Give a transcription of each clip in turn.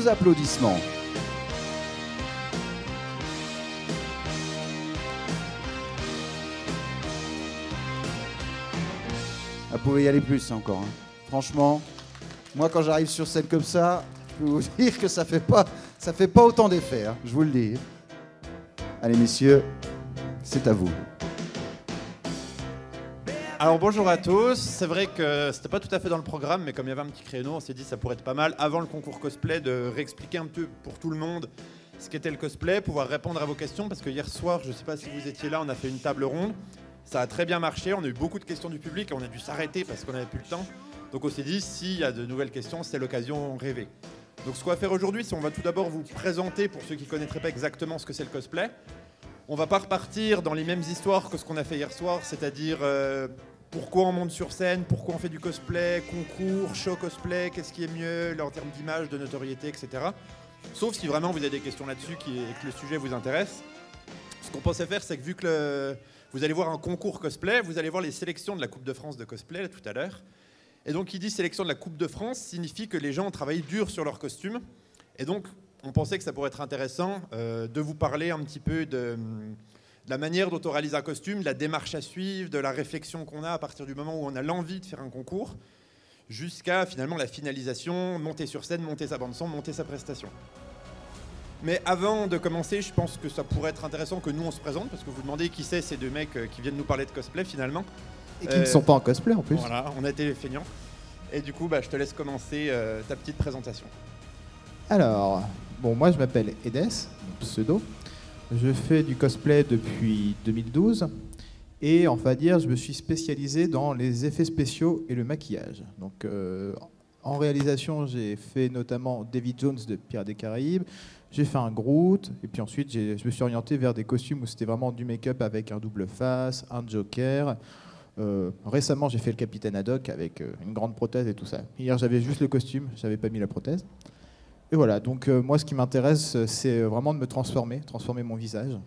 vos applaudissements. Vous pouvez y aller plus encore. Hein. Franchement, moi quand j'arrive sur scène comme ça, je peux vous dire que ça fait pas autant d'effet, hein, je vous le dis. Allez messieurs, c'est à vous. Alors bonjour à tous, c'est vrai que c'était pas tout à fait dans le programme, mais comme il y avait un petit créneau, on s'est dit que ça pourrait être pas mal, avant le concours cosplay, de réexpliquer un peu pour tout le monde ce qu'était le cosplay, pouvoir répondre à vos questions, parce que hier soir, je sais pas si vous étiez là, on a fait une table ronde, ça a très bien marché, on a eu beaucoup de questions du public et on a dû s'arrêter parce qu'on n'avait plus le temps. Donc on s'est dit, s'il y a de nouvelles questions, c'est l'occasion rêvée. Donc ce qu'on va faire aujourd'hui, c'est on va tout d'abord vous présenter, pour ceux qui ne connaîtraient pas exactement ce que c'est le cosplay. On va pas repartir dans les mêmes histoires que ce qu'on a fait hier soir, c'est-à-dire pourquoi on monte sur scène, pourquoi on fait du cosplay, concours, show cosplay, qu'est-ce qui est mieux en termes d'image, de notoriété, etc. Sauf si vraiment vous avez des questions là-dessus et que le sujet vous intéresse. Ce qu'on pensait faire, c'est que vu que vous allez voir un concours cosplay, vous allez voir les sélections de la Coupe de France de cosplay là, tout à l'heure. Et donc, qui dit sélection de la Coupe de France signifie que les gens ont travaillé dur sur leurs costumes. Et donc, on pensait que ça pourrait être intéressant de vous parler un petit peu de la manière dont on réalise un costume, de la démarche à suivre, de la réflexion qu'on a à partir du moment où on a l'envie de faire un concours, jusqu'à finalement la finalisation, monter sur scène, monter sa bande-son, monter sa prestation. Mais avant de commencer, je pense que ça pourrait être intéressant que nous on se présente, parce que vous demandez qui c'est ces deux mecs qui viennent nous parler de cosplay finalement. Et qui ne sont pas en cosplay en plus. Voilà, on a été les feignants. Et du coup, je te laisse commencer ta petite présentation. Alors, bon, moi je m'appelle Edes, pseudo. Je fais du cosplay depuis 2012. Et on va dire, je me suis spécialisé dans les effets spéciaux et le maquillage. Donc, en réalisation, j'ai fait notamment Davy Jones de Pirates des Caraïbes. J'ai fait un Groot. Et puis ensuite, je me suis orienté vers des costumes où c'était vraiment du make-up avec un double face, un Joker. Récemment, j'ai fait le Capitaine Haddock avec une grande prothèse et tout ça. Hier, j'avais juste le costume, j'avais pas mis la prothèse. Et voilà, donc moi, ce qui m'intéresse, c'est vraiment de me transformer mon visage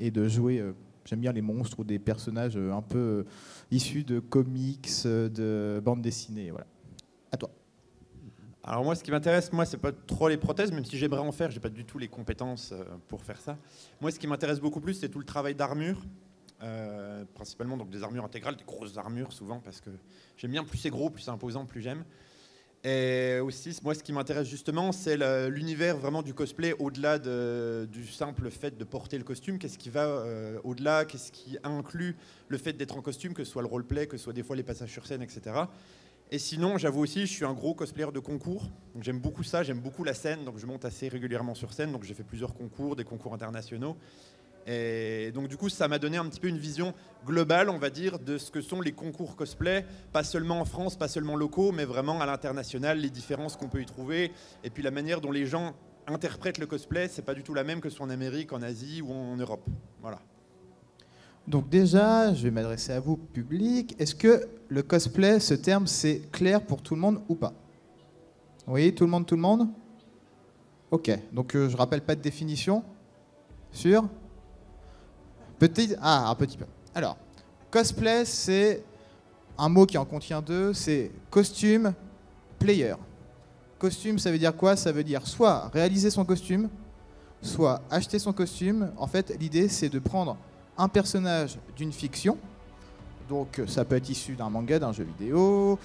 et de jouer. J'aime bien les monstres ou des personnages un peu issus de comics, de bandes dessinées. Voilà. À toi. Alors moi, ce qui m'intéresse, c'est pas trop les prothèses, même si j'aimerais en faire, j'ai pas du tout les compétences pour faire ça. Moi, ce qui m'intéresse beaucoup plus, c'est tout le travail d'armure. Principalement donc des armures intégrales, des grosses armures souvent, parce que j'aime bien, plus c'est gros, plus c'est imposant, plus j'aime. Et aussi, moi ce qui m'intéresse justement, c'est l'univers vraiment du cosplay, au-delà du simple fait de porter le costume. Qu'est-ce qui va au-delà, qu'est-ce qui inclut le fait d'être en costume, que ce soit le roleplay, que ce soit des fois les passages sur scène, etc. Et sinon, j'avoue aussi, je suis un gros cosplayer de concours, donc j'aime beaucoup ça, j'aime beaucoup la scène, donc je monte assez régulièrement sur scène, donc j'ai fait plusieurs concours, des concours internationaux. Et donc du coup, ça m'a donné un petit peu une vision globale, on va dire, de ce que sont les concours cosplay, pas seulement en France, pas seulement locaux, mais vraiment à l'international, les différences qu'on peut y trouver, et puis la manière dont les gens interprètent le cosplay, c'est pas du tout la même que ce soit en Amérique, en Asie ou en Europe. Voilà. Donc déjà, je vais m'adresser à vous, public. Est-ce que le cosplay, ce terme, c'est clair pour tout le monde ou pas? Oui, tout le monde? Ok, donc je rappelle pas de définition. Sûr? Un petit peu. Alors, cosplay, c'est un mot qui en contient deux, c'est costume, player. Costume, ça veut dire quoi? Ça veut dire soit réaliser son costume, soit acheter son costume. En fait, l'idée, c'est de prendre un personnage d'une fiction, donc ça peut être issu d'un manga, d'un jeu vidéo,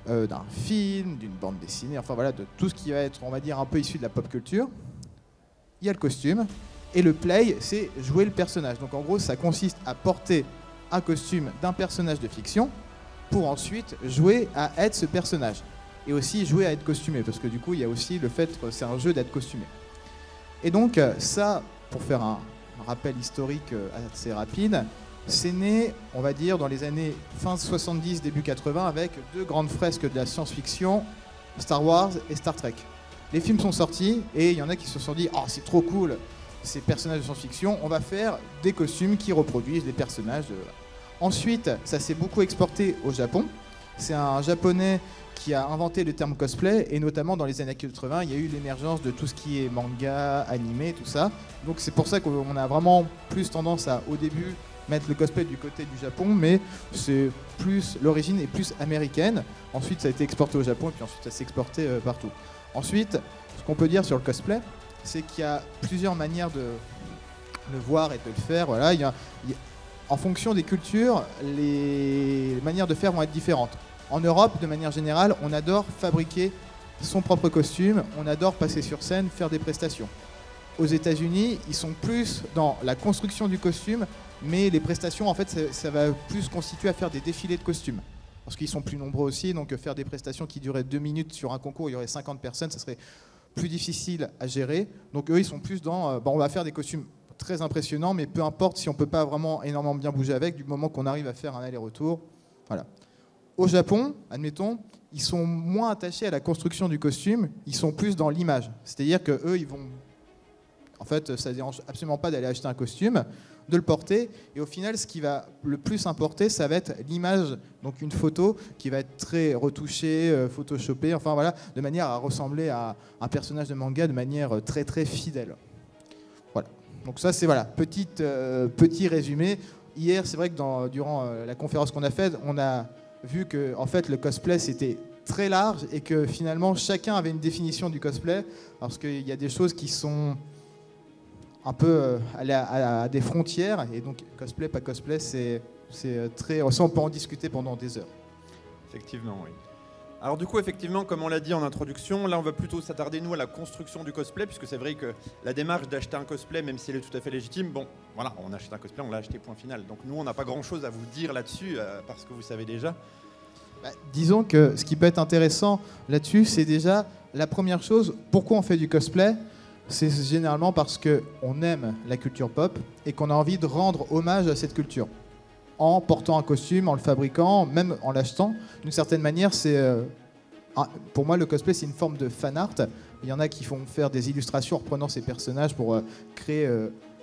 d'un film, d'une bande dessinée, enfin voilà, de tout ce qui va être, on va dire, un peu issu de la pop culture. Il y a le costume. Et le play, c'est jouer le personnage. Donc en gros, ça consiste à porter un costume d'un personnage de fiction pour ensuite jouer à être ce personnage. Et aussi jouer à être costumé, parce que du coup, il y a aussi le fait que c'est un jeu d'être costumé. Et donc ça, pour faire un rappel historique assez rapide, c'est né, on va dire, dans les années fin 70, début 80, avec deux grandes fresques de la science-fiction, Star Wars et Star Trek. Les films sont sortis et il y en a qui se sont dit « Oh, c'est trop cool !» ces personnages de science-fiction, on va faire des costumes qui reproduisent les personnages. Ensuite, ça s'est beaucoup exporté au Japon. C'est un japonais qui a inventé le terme cosplay, et notamment dans les années 80, il y a eu l'émergence de tout ce qui est manga, animé, tout ça. Donc c'est pour ça qu'on a vraiment plus tendance à, au début, mettre le cosplay du côté du Japon, mais c'est plus, l'origine est plus américaine. Ensuite, ça a été exporté au Japon, et puis ensuite, ça s'est exporté partout. Ensuite, ce qu'on peut dire sur le cosplay, c'est qu'il y a plusieurs manières de le voir et de le faire. Voilà, en fonction des cultures, les manières de faire vont être différentes. En Europe, de manière générale, on adore fabriquer son propre costume, on adore passer sur scène, faire des prestations. Aux États-Unis, ils sont plus dans la construction du costume, mais les prestations, en fait, ça va plus constituer à faire des défilés de costumes. Parce qu'ils sont plus nombreux aussi, donc faire des prestations qui dureraient 2 minutes sur un concours, il y aurait 50 personnes, ça serait plus difficile à gérer. Donc eux, ils sont plus dans, on va faire des costumes très impressionnants, mais peu importe si on ne peut pas vraiment énormément bien bouger avec, du moment qu'on arrive à faire un aller-retour. Voilà. Au Japon, admettons, ils sont moins attachés à la construction du costume, ils sont plus dans l'image. C'est-à-dire qu'eux, ils vont... En fait, ça ne dérange absolument pas d'aller acheter un costume, de le porter, et au final, ce qui va le plus importer, ça va être l'image, donc une photo qui va être très retouchée, photoshopée, enfin voilà, de manière à ressembler à un personnage de manga de manière très très fidèle. Voilà. Donc ça, c'est voilà, petit résumé. Hier, c'est vrai que durant la conférence qu'on a faite, on a vu que en fait, le cosplay, c'était très large et que finalement, chacun avait une définition du cosplay, parce qu'il y a des choses qui sont un peu à des frontières, et donc cosplay, pas cosplay, c'est très... Ça, on peut en discuter pendant des heures. Effectivement, oui. Alors du coup, effectivement, comme on l'a dit en introduction, là on va plutôt s'attarder nous à la construction du cosplay, puisque c'est vrai que la démarche d'acheter un cosplay, même si elle est tout à fait légitime, bon, voilà, on achète un cosplay, on l'a acheté, point final. Donc nous, on n'a pas grand-chose à vous dire là-dessus, parce que vous savez déjà. Disons que ce qui peut être intéressant là-dessus, c'est déjà la première chose, pourquoi on fait du cosplay ? C'est généralement parce qu'on aime la culture pop et qu'on a envie de rendre hommage à cette culture. En portant un costume, en le fabriquant, même en l'achetant, d'une certaine manière, pour moi, le cosplay, c'est une forme de fan art. Il y en a qui font faire des illustrations en reprenant ces personnages pour créer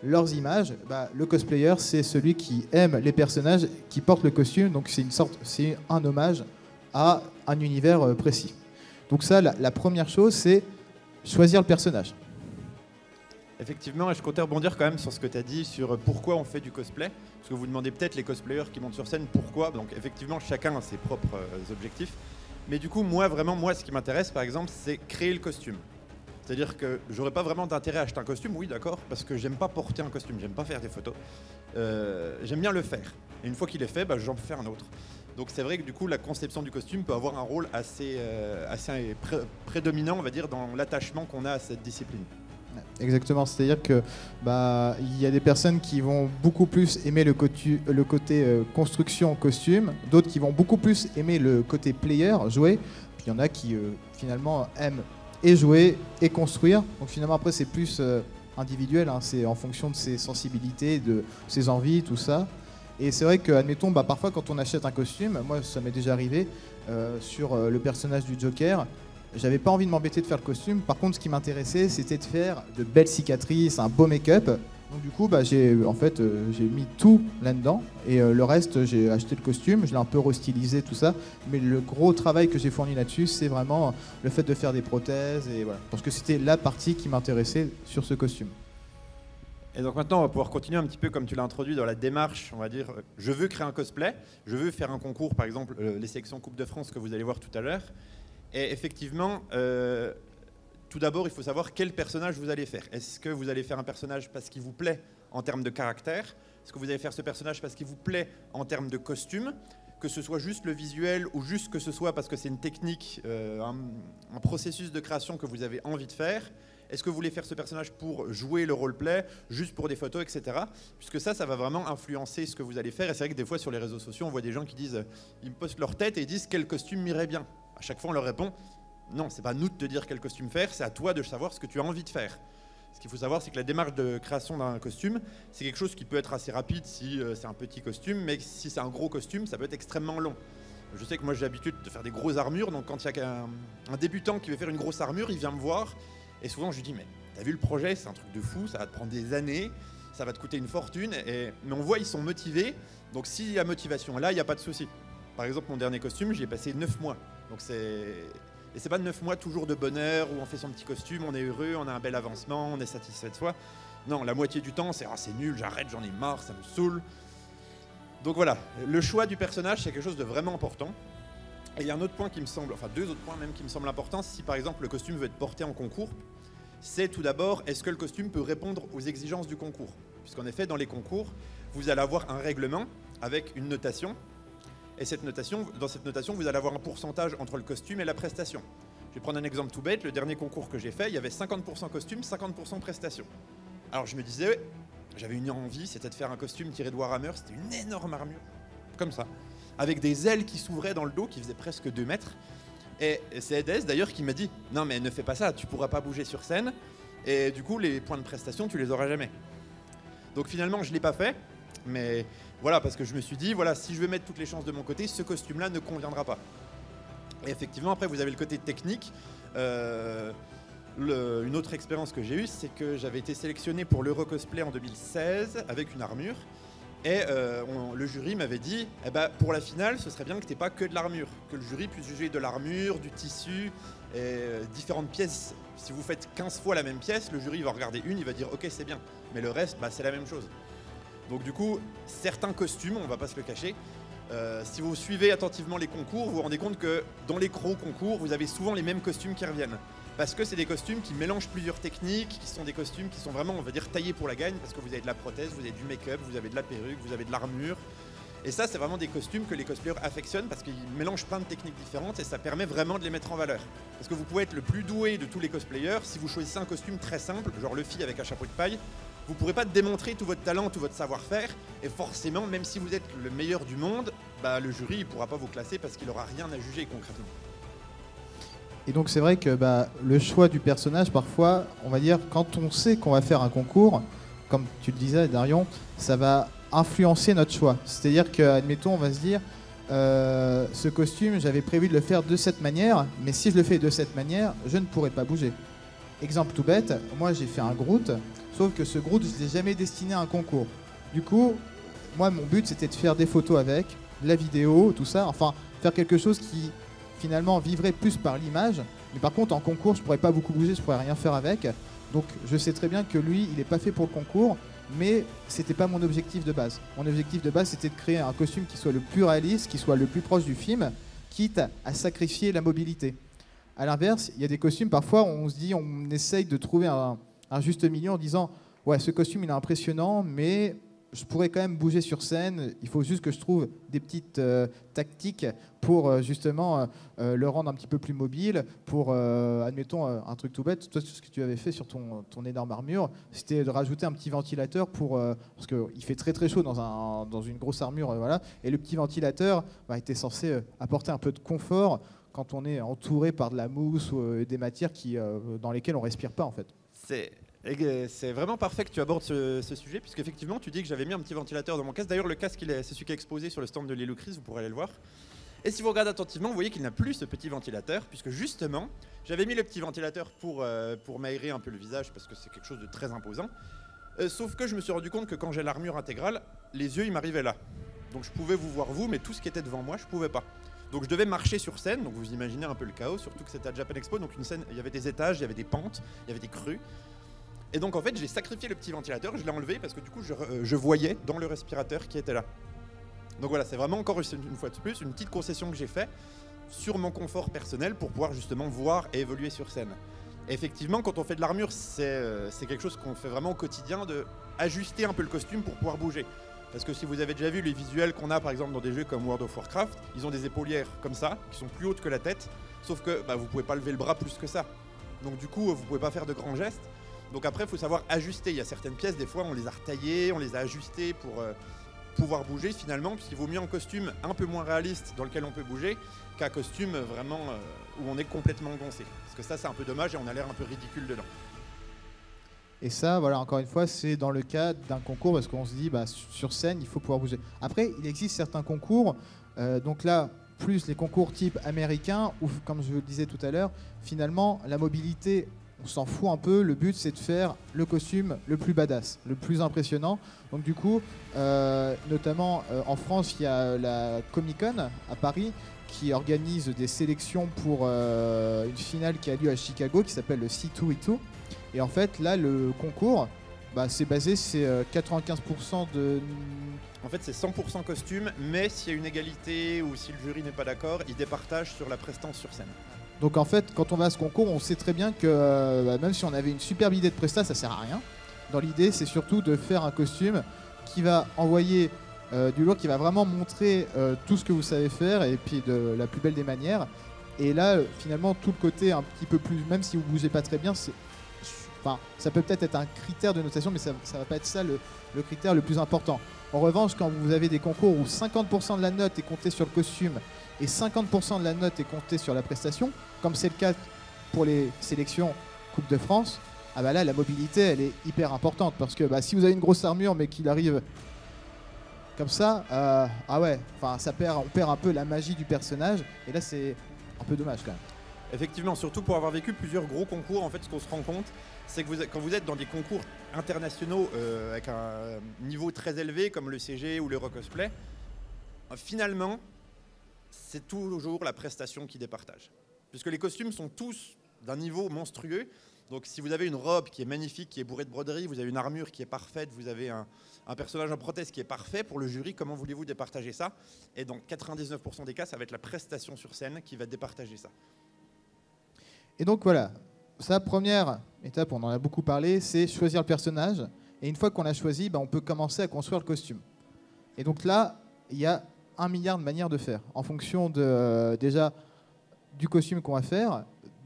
leurs images. Le cosplayer, c'est celui qui aime les personnages, qui porte le costume, donc c'est un hommage à un univers précis. Donc ça, la première chose, c'est choisir le personnage. Effectivement, et je comptais rebondir quand même sur ce que tu as dit sur pourquoi on fait du cosplay. Parce que vous demandez peut-être les cosplayers qui montent sur scène pourquoi. Donc effectivement, chacun a ses propres objectifs. Mais du coup, moi, ce qui m'intéresse, par exemple, c'est créer le costume. C'est-à-dire que j'aurais pas vraiment d'intérêt à acheter un costume, oui, d'accord, parce que j'aime pas porter un costume, j'aime pas faire des photos. J'aime bien le faire. Et une fois qu'il est fait, j'en fais un autre. Donc c'est vrai que du coup, la conception du costume peut avoir un rôle assez prédominant, on va dire, dans l'attachement qu'on a à cette discipline. Exactement, c'est-à-dire que il y a des personnes qui vont beaucoup plus aimer le côté construction costume, d'autres qui vont beaucoup plus aimer le côté player, jouer, puis il y en a qui finalement aiment et jouer et construire. Donc finalement après c'est plus individuel, hein, c'est en fonction de ses sensibilités, de ses envies, tout ça. Et c'est vrai que, admettons, parfois quand on achète un costume, moi ça m'est déjà arrivé sur le personnage du Joker. J'avais pas envie de m'embêter de faire le costume. Par contre, ce qui m'intéressait, c'était de faire de belles cicatrices, un beau make-up. Donc du coup, j'ai mis tout là-dedans. Et le reste, j'ai acheté le costume, je l'ai un peu restylisé, tout ça. Mais le gros travail que j'ai fourni là-dessus, c'est vraiment le fait de faire des prothèses. Et voilà. Parce que c'était la partie qui m'intéressait sur ce costume. Et donc maintenant, on va pouvoir continuer un petit peu comme tu l'as introduit dans la démarche, on va dire, je veux créer un cosplay, je veux faire un concours, par exemple, les sélections Coupe de France que vous allez voir tout à l'heure. Et effectivement, tout d'abord, il faut savoir quel personnage vous allez faire. Est-ce que vous allez faire un personnage parce qu'il vous plaît en termes de caractère ? Est-ce que vous allez faire ce personnage parce qu'il vous plaît en termes de costume ? Que ce soit juste le visuel ou juste que ce soit parce que c'est une technique, un processus de création que vous avez envie de faire ? Est-ce que vous voulez faire ce personnage pour jouer le roleplay, juste pour des photos, etc. Puisque ça va vraiment influencer ce que vous allez faire. Et c'est vrai que des fois, sur les réseaux sociaux, on voit des gens qui disent, ils me postent leur tête et ils disent quel costume m'irait bien. À chaque fois, on leur répond, non, c'est pas à nous de te dire quel costume faire, c'est à toi de savoir ce que tu as envie de faire. Ce qu'il faut savoir, c'est que la démarche de création d'un costume, c'est quelque chose qui peut être assez rapide si c'est un petit costume, mais si c'est un gros costume, ça peut être extrêmement long. Je sais que moi, j'ai l'habitude de faire des grosses armures, donc quand il y a un débutant qui veut faire une grosse armure, il vient me voir. Et souvent, je lui dis, mais t'as vu le projet, c'est un truc de fou, ça va te prendre des années, ça va te coûter une fortune. Mais on voit, ils sont motivés. Donc, si la motivation est là, il n'y a pas de souci. Par exemple, mon dernier costume, j'y ai passé 9 mois. Donc, et c'est pas 9 mois toujours de bonheur où on fait son petit costume, on est heureux, on a un bel avancement, on est satisfait de soi. Non, la moitié du temps, c'est nul, j'arrête, j'en ai marre, ça me saoule. Donc voilà, le choix du personnage, c'est quelque chose de vraiment important. Et il y a un autre point qui me semble, enfin 2 autres points même qui me semblent importants, si par exemple le costume veut être porté en concours, c'est tout d'abord, est-ce que le costume peut répondre aux exigences du concours? Puisqu'en effet, dans les concours, vous allez avoir un règlement avec une notation, et dans cette notation, vous allez avoir un pourcentage entre le costume et la prestation. Je vais prendre un exemple tout bête, le dernier concours que j'ai fait, il y avait 50% costume, 50% prestation. Alors je me disais, j'avais une envie, c'était de faire un costume tiré de Warhammer, c'était une énorme armure, comme ça, avec des ailes qui s'ouvraient dans le dos, qui faisaient presque 2 mètres. Et c'est EDS d'ailleurs qui m'a dit « Non mais ne fais pas ça, tu pourras pas bouger sur scène, et du coup les points de prestation, tu les auras jamais. » Donc finalement, je l'ai pas fait, mais voilà, parce que je me suis dit, voilà, si je veux mettre toutes les chances de mon côté, ce costume-là ne conviendra pas. Et effectivement, après, vous avez le côté technique. Une autre expérience que j'ai eue, c'est que j'avais été sélectionné pour l'Eurocosplay en 2016 avec une armure. Et le jury m'avait dit, eh ben, pour la finale, ce serait bien que tu n'aies pas que de l'armure, que le jury puisse juger de l'armure, du tissu, et différentes pièces. Si vous faites 15 fois la même pièce, le jury va regarder une, il va dire ok c'est bien, mais le reste, bah, c'est la même chose. Donc du coup, certains costumes, on va pas se le cacher, si vous suivez attentivement les concours, vous vous rendez compte que dans les gros concours, vous avez souvent les mêmes costumes qui reviennent. Parce que c'est des costumes qui mélangent plusieurs techniques, qui sont des costumes qui sont vraiment, on va dire, taillés pour la gagne, parce que vous avez de la prothèse, vous avez du make-up, vous avez de la perruque, vous avez de l'armure. Et ça, c'est vraiment des costumes que les cosplayers affectionnent parce qu'ils mélangent plein de techniques différentes et ça permet vraiment de les mettre en valeur. Parce que vous pouvez être le plus doué de tous les cosplayers, si vous choisissez un costume très simple, genre Luffy avec un chapeau de paille, vous ne pourrez pas démontrer tout votre talent, tout votre savoir-faire, et forcément, même si vous êtes le meilleur du monde, bah, le jury ne pourra pas vous classer parce qu'il n'aura rien à juger concrètement. Et donc c'est vrai que le choix du personnage, parfois, on va dire, quand on sait qu'on va faire un concours, comme tu le disais Darion, ça va influencer notre choix. C'est-à-dire que, admettons, on va se dire, ce costume, j'avais prévu de le faire de cette manière, mais si je le fais de cette manière, je ne pourrai pas bouger. Exemple tout bête, moi j'ai fait un Groot, sauf que ce Groot, je ne l'ai jamais destiné à un concours. Du coup, moi mon but c'était de faire des photos avec, de la vidéo, tout ça, enfin faire quelque chose qui finalement vivrait plus par l'image, mais par contre en concours je pourrais pas beaucoup bouger, je pourrais rien faire avec, donc je sais très bien que lui il est pas fait pour le concours, mais c'était pas mon objectif de base. Mon objectif de base c'était de créer un costume qui soit le plus réaliste, qui soit le plus proche du film, quitte à sacrifier la mobilité. A l'inverse, il y a des costumes parfois on se dit, on essaye de trouver un juste milieu en disant ouais ce costume il est impressionnant mais je pourrais quand même bouger sur scène, il faut juste que je trouve des petites tactiques pour justement le rendre un petit peu plus mobile, pour, admettons, un truc tout bête, toi ce que tu avais fait sur ton énorme armure, c'était de rajouter un petit ventilateur pour, parce qu'il fait très très chaud dans une grosse armure, voilà, et le petit ventilateur était censé apporter un peu de confort quand on est entouré par de la mousse ou des matières dans lesquelles on respire pas en fait. C'est vraiment parfait que tu abordes ce sujet, puisqu'effectivement, tu dis que j'avais mis un petit ventilateur dans mon casque. D'ailleurs, le casque, c'est celui qui est exposé sur le stand de Lilou Chris, vous pourrez aller le voir. Et si vous regardez attentivement, vous voyez qu'il n'a plus ce petit ventilateur, puisque justement, j'avais mis le petit ventilateur pour m'aérer un peu le visage, parce que c'est quelque chose de très imposant. Sauf que je me suis rendu compte que quand j'ai l'armure intégrale, les yeux, ils m'arrivaient là. Donc je pouvais vous voir vous, mais tout ce qui était devant moi, je pouvais pas. Donc je devais marcher sur scène, donc vous imaginez un peu le chaos, surtout que c'était à Japan Expo, donc une scène, il y avait des étages, il y avait des pentes, il y avait des crues. Et donc en fait j'ai sacrifié le petit ventilateur, je l'ai enlevé parce que du coup je voyais dans le respirateur qui était là. Donc voilà, c'est vraiment encore une fois de plus une petite concession que j'ai fait sur mon confort personnel pour pouvoir justement voir et évoluer sur scène. Et effectivement quand on fait de l'armure c'est quelque chose qu'on fait vraiment au quotidien, de ajuster un peu le costume pour pouvoir bouger. Parce que si vous avez déjà vu les visuels qu'on a par exemple dans des jeux comme World of Warcraft, ils ont des épaulières comme ça, qui sont plus hautes que la tête, sauf que vous pouvez pas lever le bras plus que ça. Donc du coup vous pouvez pas faire de grands gestes. Donc après, il faut savoir ajuster. Il y a certaines pièces, des fois, on les a retaillées, on les a ajustées pour pouvoir bouger finalement, puisqu'il vaut mieux un costume un peu moins réaliste dans lequel on peut bouger qu'un costume vraiment où on est complètement goncé. Parce que ça, c'est un peu dommage et on a l'air un peu ridicule dedans. Et ça, voilà, encore une fois, c'est dans le cadre d'un concours parce qu'on se dit, sur scène, il faut pouvoir bouger. Après, il existe certains concours, donc là, plus les concours type américain, où, comme je le disais tout à l'heure, finalement, la mobilité, on s'en fout un peu. Le but, c'est de faire le costume le plus badass, le plus impressionnant. Donc du coup, notamment en France, il y a la Comic-Con à Paris qui organise des sélections pour une finale qui a lieu à Chicago qui s'appelle le C2E2. Et en fait, là, le concours, Bah, c'est 95% de... En fait, c'est 100% costume, mais s'il y a une égalité ou si le jury n'est pas d'accord, il départage sur la prestance sur scène. Donc en fait, quand on va à ce concours, on sait très bien que même si on avait une superbe idée de presta, ça sert à rien. Dans l'idée, c'est surtout de faire un costume qui va envoyer du lourd, qui va vraiment montrer tout ce que vous savez faire et puis de la plus belle des manières. Et là, finalement, tout le côté un petit peu plus, même si vous bougez pas très bien, enfin, ça peut peut-être être un critère de notation, mais ça va pas être ça le critère le plus important. En revanche, quand vous avez des concours où 50% de la note est comptée sur le costume et 50% de la note est comptée sur la prestation, comme c'est le cas pour les sélections Coupe de France, ah bah là, la mobilité, elle est hyper importante parce que si vous avez une grosse armure mais qu'il arrive comme ça, ah ouais, enfin, on perd un peu la magie du personnage et là, c'est un peu dommage quand même. Effectivement, surtout pour avoir vécu plusieurs gros concours, en fait, ce qu'on se rend compte, c'est que quand vous êtes dans des concours internationaux avec un niveau très élevé, comme le CG ou l'Eurocosplay, finalement, c'est toujours la prestation qui départage. Puisque les costumes sont tous d'un niveau monstrueux. Donc si vous avez une robe qui est magnifique, qui est bourrée de broderie, vous avez une armure qui est parfaite, vous avez un personnage en prothèse qui est parfait, pour le jury, comment voulez-vous départager ça? Et dans 99% des cas, ça va être la prestation sur scène qui va départager ça. Et donc voilà, sa première étape, on en a beaucoup parlé, c'est choisir le personnage. Et une fois qu'on l'a choisi, on peut commencer à construire le costume. Et donc là, il y a 1 milliard de manières de faire, en fonction déjà du costume qu'on va faire,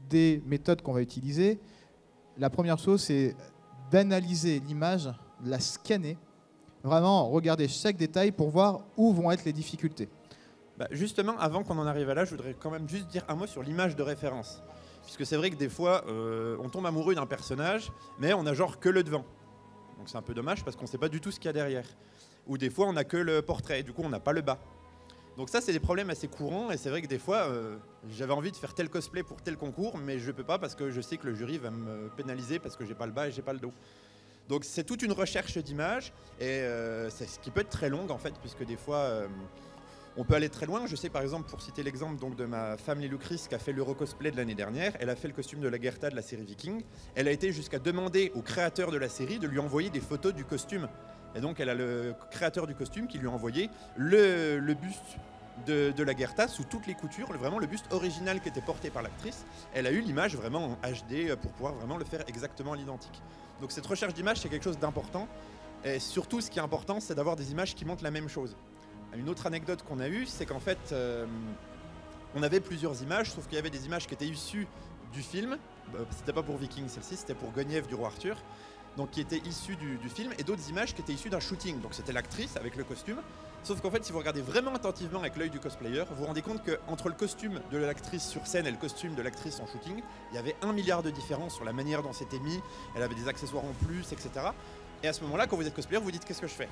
des méthodes qu'on va utiliser. La première chose, c'est d'analyser l'image, de la scanner, vraiment regarder chaque détail pour voir où vont être les difficultés. Justement, avant qu'on en arrive à là, je voudrais quand même juste dire un mot sur l'image de référence. Puisque c'est vrai que des fois, on tombe amoureux d'un personnage, mais on n'a genre que le devant. Donc c'est un peu dommage parce qu'on ne sait pas du tout ce qu'il y a derrière. Ou des fois, on n'a que le portrait, du coup, on n'a pas le bas. Donc ça, c'est des problèmes assez courants, et c'est vrai que des fois, j'avais envie de faire tel cosplay pour tel concours, mais je ne peux pas parce que je sais que le jury va me pénaliser parce que j'ai pas le bas et j'ai pas le dos. Donc c'est toute une recherche d'image, et c'est ce qui peut être très longue en fait, puisque des fois, on peut aller très loin. Je sais par exemple, pour citer l'exemple donc, de ma femme Lilou Chris qui a fait l'Eurocosplay de l'année dernière, elle a fait le costume de Lagertha de la série Viking. Elle a été jusqu'à demander au créateur de la série de lui envoyer des photos du costume. Et donc elle a le créateur du costume qui lui a envoyé le buste de Lagertha sous toutes les coutures, vraiment le buste original qui était porté par l'actrice. Elle a eu l'image vraiment en HD pour pouvoir vraiment le faire exactement à l'identique. Donc cette recherche d'image, c'est quelque chose d'important. Et surtout, ce qui est important, c'est d'avoir des images qui montrent la même chose. Une autre anecdote qu'on a eue, c'est qu'en fait, on avait plusieurs images, sauf qu'il y avait des images qui étaient issues du film. C'était pas pour Viking celle-ci, c'était pour Guenièvre du roi Arthur. Donc qui étaient issues du film, et d'autres images qui étaient issues d'un shooting. Donc c'était l'actrice avec le costume. Sauf qu'en fait, si vous regardez vraiment attentivement avec l'œil du cosplayer, vous vous rendez compte qu'entre le costume de l'actrice sur scène et le costume de l'actrice en shooting, il y avait 1 milliard de différences sur la manière dont c'était mis. Elle avait des accessoires en plus, etc. Et à ce moment-là, quand vous êtes cosplayer, vous dites qu'est-ce que je fais?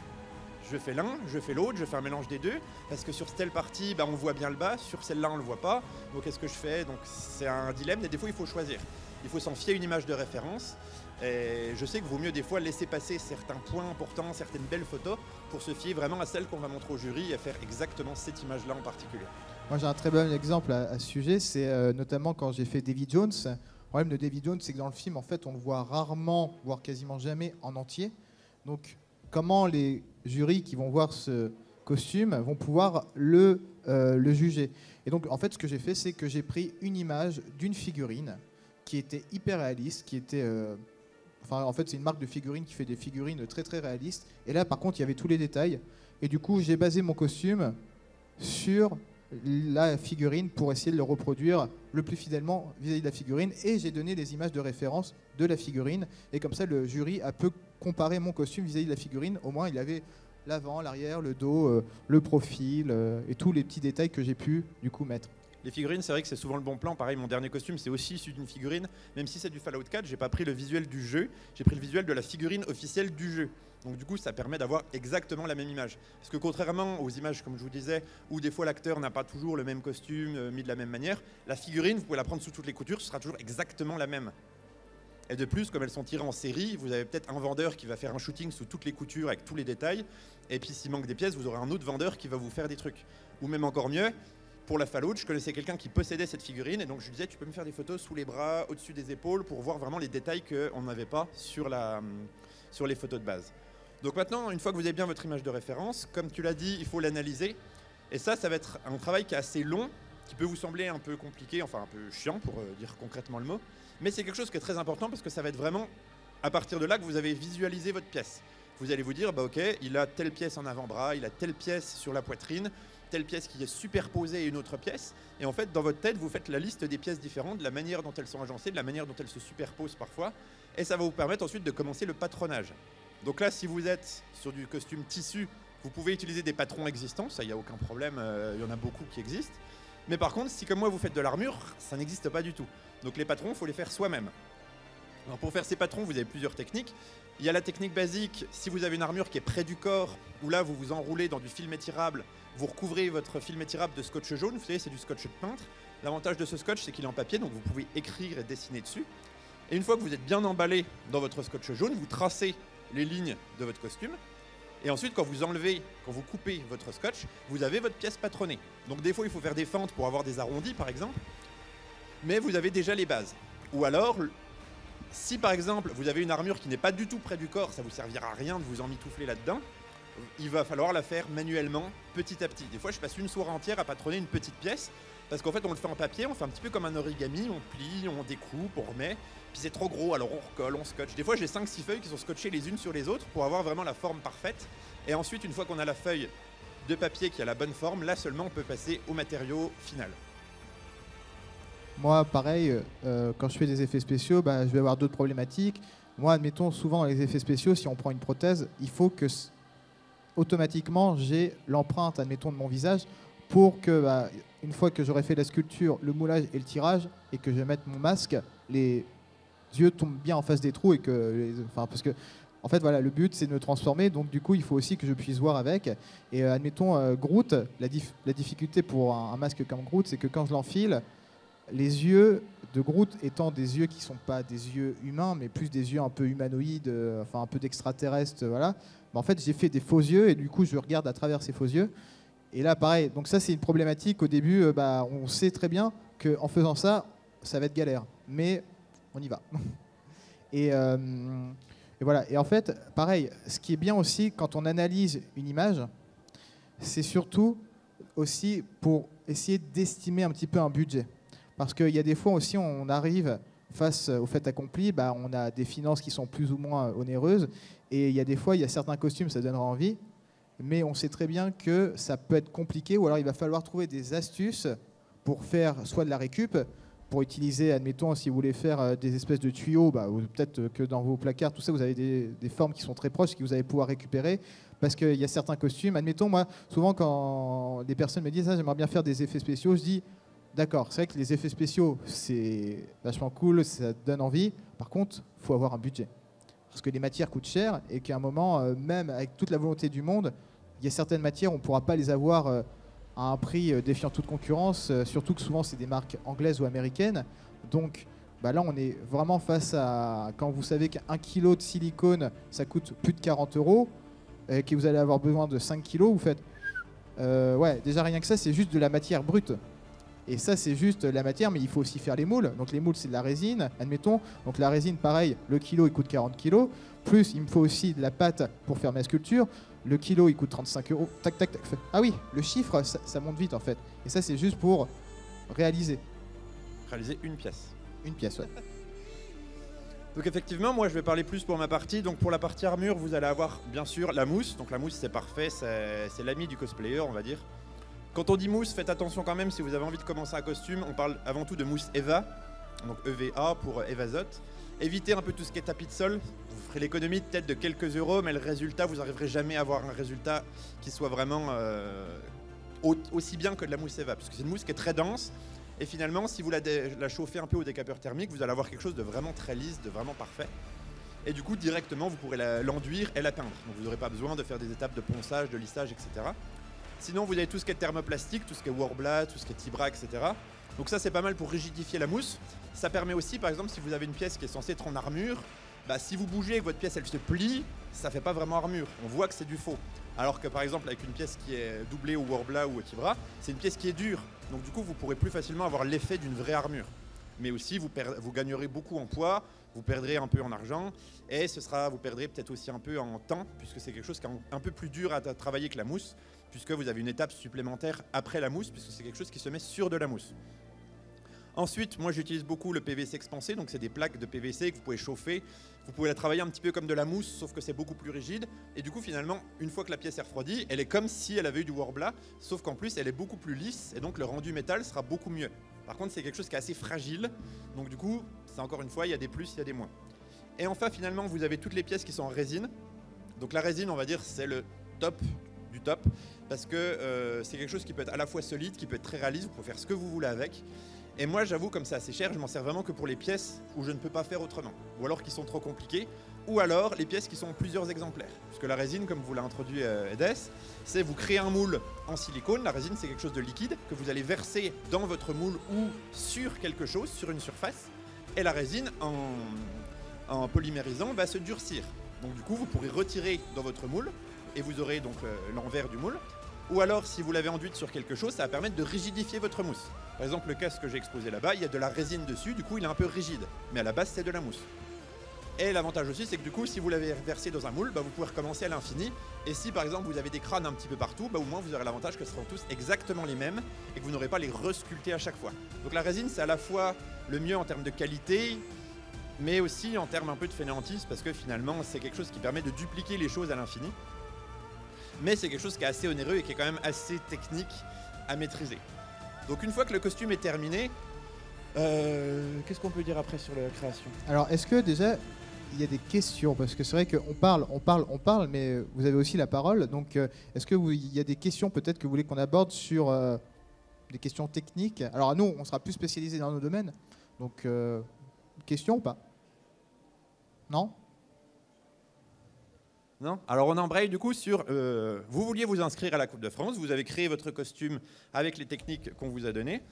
Je fais l'un, je fais l'autre, je fais un mélange des deux, parce que sur telle partie, on voit bien le bas, sur celle-là, on le voit pas. Donc qu'est-ce que je fais? Donc c'est un dilemme, et des fois, il faut choisir. Il faut s'en fier à une image de référence. Et je sais qu'il vaut mieux des fois laisser passer certains points importants, certaines belles photos, pour se fier vraiment à celle qu'on va montrer au jury et à faire exactement cette image-là en particulier. Moi j'ai un très bon exemple à ce sujet, c'est notamment quand j'ai fait Davy Jones. Le problème de Davy Jones, c'est que dans le film, en fait, on le voit rarement, voire quasiment jamais en entier. Donc comment les jurys qui vont voir ce costume vont pouvoir le juger? Et donc en fait, ce que j'ai fait, c'est que j'ai pris une image d'une figurine qui était hyper réaliste, qui était... en fait, c'est une marque de figurines qui fait des figurines très très réalistes. Et là, par contre, il y avait tous les détails. Et du coup, j'ai basé mon costume sur la figurine pour essayer de le reproduire le plus fidèlement vis-à-vis de la figurine. Et j'ai donné des images de référence de la figurine. Et comme ça, le jury a pu comparer mon costume vis-à-vis de la figurine. Au moins, il avait l'avant, l'arrière, le dos, le profil et tous les petits détails que j'ai pu du coup mettre. Les figurines, c'est vrai que c'est souvent le bon plan. Pareil, mon dernier costume, c'est aussi issu d'une figurine. Même si c'est du Fallout 4, j'ai pas pris le visuel du jeu, j'ai pris le visuel de la figurine officielle du jeu. Donc du coup, ça permet d'avoir exactement la même image. Parce que contrairement aux images, comme je vous disais, où des fois l'acteur n'a pas toujours le même costume, mis de la même manière, la figurine, vous pouvez la prendre sous toutes les coutures, ce sera toujours exactement la même. Et de plus, comme elles sont tirées en série, vous avez peut-être un vendeur qui va faire un shooting sous toutes les coutures avec tous les détails. Et puis s'il manque des pièces, vous aurez un autre vendeur qui va vous faire des trucs. Ou même encore mieux, pour la Fallout, je connaissais quelqu'un qui possédait cette figurine et donc je lui disais tu peux me faire des photos sous les bras, au-dessus des épaules pour voir vraiment les détails qu'on n'avait pas sur sur les photos de base. Donc maintenant, une fois que vous avez bien votre image de référence, comme tu l'as dit, il faut l'analyser. Et ça va être un travail qui est assez long, qui peut vous sembler un peu compliqué, enfin un peu chiant pour dire concrètement le mot. Mais c'est quelque chose qui est très important parce que ça va être vraiment à partir de là que vous avez visualisé votre pièce. Vous allez vous dire, bah ok, il a telle pièce en avant-bras, il a telle pièce sur la poitrine, telle pièce qui est superposée à une autre pièce. Et en fait, dans votre tête, vous faites la liste des pièces différentes, de la manière dont elles sont agencées, de la manière dont elles se superposent parfois. Et ça va vous permettre ensuite de commencer le patronage. Donc là, si vous êtes sur du costume tissu, vous pouvez utiliser des patrons existants, ça, il n'y a aucun problème, il y en a beaucoup qui existent. Mais par contre, si comme moi, vous faites de l'armure, ça n'existe pas du tout. Donc les patrons, il faut les faire soi-même. Alors pour faire ces patrons, vous avez plusieurs techniques. Il y a la technique basique, si vous avez une armure qui est près du corps, où là vous vous enroulez dans du film étirable, vous recouvrez votre film étirable de scotch jaune, vous savez c'est du scotch de peintre. L'avantage de ce scotch c'est qu'il est en papier, donc vous pouvez écrire et dessiner dessus. Et une fois que vous êtes bien emballé dans votre scotch jaune, vous tracez les lignes de votre costume. Et ensuite quand vous coupez votre scotch, vous avez votre pièce patronnée. Donc des fois il faut faire des fentes pour avoir des arrondis par exemple, mais vous avez déjà les bases. Ou alors, si par exemple vous avez une armure qui n'est pas du tout près du corps, ça vous servira à rien de vous emmitoufler là-dedans, il va falloir la faire manuellement, petit à petit. Des fois je passe une soirée entière à patronner une petite pièce, parce qu'en fait on le fait en papier, on fait un petit peu comme un origami, on plie, on découpe, on remet, puis c'est trop gros alors on recolle, on scotche. Des fois j'ai 5-6 feuilles qui sont scotchées les unes sur les autres pour avoir vraiment la forme parfaite. Et ensuite une fois qu'on a la feuille de papier qui a la bonne forme, là seulement on peut passer au matériau final. Moi, pareil, quand je fais des effets spéciaux, je vais avoir d'autres problématiques. Moi, admettons, souvent dans les effets spéciaux, si on prend une prothèse, il faut que automatiquement j'ai l'empreinte, admettons, de mon visage pour que, une fois que j'aurai fait la sculpture, le moulage et le tirage, et que je mette mon masque, les yeux tombent bien en face des trous et que, parce que, en fait, voilà, le but c'est de me transformer, donc du coup, il faut aussi que je puisse voir avec. Et admettons, Groot, la difficulté pour un masque comme Groot, c'est que quand je l'enfile, les yeux de Groot étant des yeux qui ne sont pas des yeux humains, mais plus des yeux un peu humanoïdes, un peu d'extraterrestres, voilà. En fait, j'ai fait des faux yeux et du coup, je regarde à travers ces faux yeux. Et là, pareil. Donc ça, c'est une problématique. Au début, on sait très bien qu'en faisant ça, ça va être galère. Mais on y va. Et voilà. Et en fait, pareil, ce qui est bien aussi quand on analyse une image, c'est surtout aussi pour essayer d'estimer un petit peu un budget. Parce qu'il y a des fois aussi, on arrive face au fait accompli, on a des finances qui sont plus ou moins onéreuses. Et il y a des fois, il y a certains costumes, ça donnera envie. Mais on sait très bien que ça peut être compliqué. Ou alors, il va falloir trouver des astuces pour faire soit de la récup, pour utiliser, admettons, si vous voulez faire des espèces de tuyaux, ou peut-être que dans vos placards, tout ça, vous avez des formes qui sont très proches, que vous allez pouvoir récupérer. Parce qu'il y a certains costumes. Admettons, moi, souvent, quand des personnes me disent « j'aimerais bien faire des effets spéciaux », je dis « d'accord, c'est vrai que les effets spéciaux, c'est vachement cool, ça donne envie. Par contre, il faut avoir un budget. Parce que les matières coûtent cher et qu'à un moment, même avec toute la volonté du monde, il y a certaines matières, on ne pourra pas les avoir à un prix défiant toute concurrence, surtout que souvent, c'est des marques anglaises ou américaines. Donc là, on est vraiment face à... Quand vous savez qu'un kilo de silicone, ça coûte plus de 40 €, et que vous allez avoir besoin de 5 kilos, vous faites... ouais, déjà rien que ça, c'est juste de la matière brute. Et ça, c'est juste la matière, mais il faut aussi faire les moules. Donc les moules, c'est de la résine, admettons. Donc la résine, pareil, le kilo, il coûte 40 kilos. Plus, il me faut aussi de la pâte pour faire ma sculpture. Le kilo, il coûte 35 €. Tac, tac, tac. Ah oui, le chiffre, ça monte vite, en fait. Et ça, c'est juste pour réaliser. Réaliser une pièce. Une pièce, ouais. Donc effectivement, moi, je vais parler plus pour ma partie. Donc pour la partie armure, vous allez avoir, bien sûr, la mousse. Donc la mousse, c'est parfait. C'est l'ami du cosplayer, on va dire. Quand on dit mousse, faites attention quand même si vous avez envie de commencer un costume. On parle avant tout de mousse EVA, donc EVA pour Evazote. Évitez un peu tout ce qui est tapis de sol. Vous ferez l'économie peut-être de quelques euros, mais le résultat, vous n'arriverez jamais à avoir un résultat qui soit vraiment aussi bien que de la mousse EVA. Parce que c'est une mousse qui est très dense. Et finalement, si vous la chauffez un peu au décapeur thermique, vous allez avoir quelque chose de vraiment très lisse, de vraiment parfait. Et du coup, directement, vous pourrez l'enduire et la peindre. Donc vous n'aurez pas besoin de faire des étapes de ponçage, de lissage, etc. Sinon, vous avez tout ce qui est thermoplastique, tout ce qui est Worbla, tout ce qui est Tibra, etc. Donc ça, c'est pas mal pour rigidifier la mousse. Ça permet aussi, par exemple, si vous avez une pièce qui est censée être en armure, si vous bougez et que votre pièce, elle se plie, ça fait pas vraiment armure. On voit que c'est du faux. Alors que, par exemple, avec une pièce qui est doublée au Worbla ou au Tibra, c'est une pièce qui est dure. Donc du coup, vous pourrez plus facilement avoir l'effet d'une vraie armure. mais aussi vous gagnerez beaucoup en poids, vous perdrez un peu en argent, et vous perdrez peut-être aussi un peu en temps, puisque c'est quelque chose qui est un peu plus dur à travailler que la mousse, puisque vous avez une étape supplémentaire après la mousse, puisque c'est quelque chose qui se met sur de la mousse. Ensuite, moi j'utilise beaucoup le PVC expansé, donc c'est des plaques de PVC que vous pouvez chauffer. Vous pouvez la travailler un petit peu comme de la mousse, sauf que c'est beaucoup plus rigide. Et du coup, finalement, une fois que la pièce est refroidie, elle est comme si elle avait eu du Worbla, sauf qu'en plus, elle est beaucoup plus lisse, et donc le rendu métal sera beaucoup mieux. Par contre, c'est quelque chose qui est assez fragile, donc du coup, c'est encore une fois, il y a des plus, il y a des moins. Et enfin, finalement, vous avez toutes les pièces qui sont en résine. Donc la résine, on va dire, c'est le top du top, parce que c'est quelque chose qui peut être à la fois solide, qui peut être très réaliste, vous pouvez faire ce que vous voulez avec. Et moi, j'avoue, comme c'est assez cher, je m'en sers vraiment que pour les pièces où je ne peux pas faire autrement, ou alors qui sont trop compliquées, ou alors les pièces qui sont en plusieurs exemplaires. Puisque la résine, comme vous l'a introduit Edes, c'est vous créez un moule en silicone. La résine, c'est quelque chose de liquide que vous allez verser dans votre moule ou sur quelque chose, sur une surface. Et la résine, en polymérisant, va se durcir. Donc du coup, vous pourrez retirer dans votre moule, et vous aurez donc l'envers du moule. Ou alors, si vous l'avez enduite sur quelque chose, ça va permettre de rigidifier votre mousse. Par exemple, le casque que j'ai exposé là-bas, il y a de la résine dessus, du coup il est un peu rigide. Mais à la base, c'est de la mousse. Et l'avantage aussi, c'est que du coup, si vous l'avez versé dans un moule, vous pouvez recommencer à l'infini. Et si par exemple, vous avez des crânes un petit peu partout, au moins vous aurez l'avantage que ce seront tous exactement les mêmes et que vous n'aurez pas les resculpter à chaque fois. Donc la résine, c'est à la fois le mieux en termes de qualité, mais aussi en termes un peu de fainéantise, parce que finalement, c'est quelque chose qui permet de dupliquer les choses à l'infini. Mais c'est quelque chose qui est assez onéreux et qui est quand même assez technique à maîtriser. Donc une fois que le costume est terminé, qu'est-ce qu'on peut dire après sur la création? Alors, est-ce que déjà, il y a des questions? Parce que c'est vrai qu'on parle, mais vous avez aussi la parole. Donc, est-ce qu'il y a des questions peut-être que vous voulez qu'on aborde sur des questions techniques? Alors, nous, on sera plus spécialisés dans nos domaines. Donc, question ou pas? Non? Non. Alors on embraye du coup sur... vous vouliez vous inscrire à la Coupe de France, vous avez créé votre costume avec les techniques qu'on vous a données,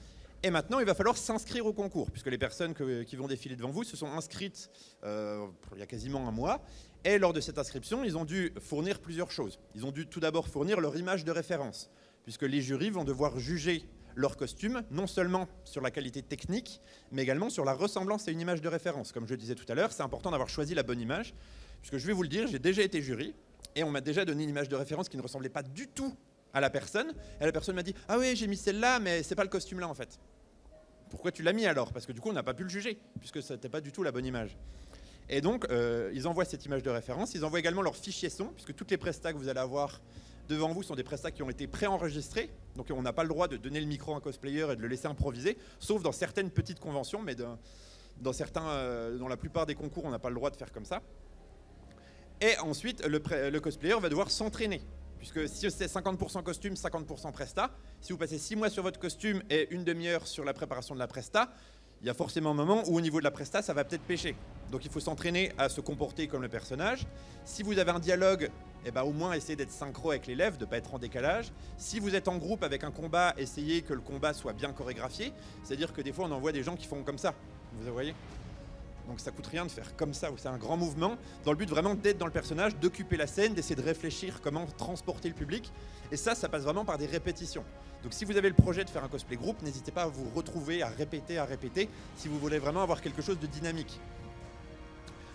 et maintenant il va falloir s'inscrire au concours, puisque les personnes qui vont défiler devant vous se sont inscrites il y a quasiment un mois, et lors de cette inscription, ils ont dû fournir plusieurs choses. Ils ont dû tout d'abord fournir leur image de référence, puisque les jurys vont devoir juger leur costume, non seulement sur la qualité technique, mais également sur la ressemblance à une image de référence. Comme je disais tout à l'heure, c'est important d'avoir choisi la bonne image, puisque je vais vous le dire, j'ai déjà été jury, et on m'a déjà donné une image de référence qui ne ressemblait pas du tout à la personne, et la personne m'a dit « Ah oui, j'ai mis celle-là, mais c'est pas le costume-là en fait. » Pourquoi tu l'as mis alors? Parce que du coup, on n'a pas pu le juger, puisque ça n'était pas du tout la bonne image. Et donc, ils envoient cette image de référence, ils envoient également leur fichier son, puisque toutes les prestats que vous allez avoir devant vous sont des prestats qui ont été préenregistrés, donc on n'a pas le droit de donner le micro à un cosplayer et de le laisser improviser, sauf dans certaines petites conventions, mais dans la plupart des concours, on n'a pas le droit de faire comme ça. Et ensuite, le cosplayer va devoir s'entraîner, puisque si c'est 50% costume, 50% presta, si vous passez 6 mois sur votre costume et une demi-heure sur la préparation de la presta, il y a forcément un moment où au niveau de la presta, ça va peut-être pêcher. Donc il faut s'entraîner à se comporter comme le personnage. Si vous avez un dialogue, au moins essayez d'être synchro avec l'élève, de ne pas être en décalage. Si vous êtes en groupe avec un combat, essayez que le combat soit bien chorégraphié. C'est-à-dire que des fois, on envoie des gens qui font comme ça. Vous voyez ? Donc ça coûte rien de faire comme ça, c'est un grand mouvement, dans le but vraiment d'être dans le personnage, d'occuper la scène, d'essayer de réfléchir comment transporter le public. Et ça passe vraiment par des répétitions. Donc si vous avez le projet de faire un cosplay groupe, n'hésitez pas à vous retrouver, à répéter, si vous voulez vraiment avoir quelque chose de dynamique.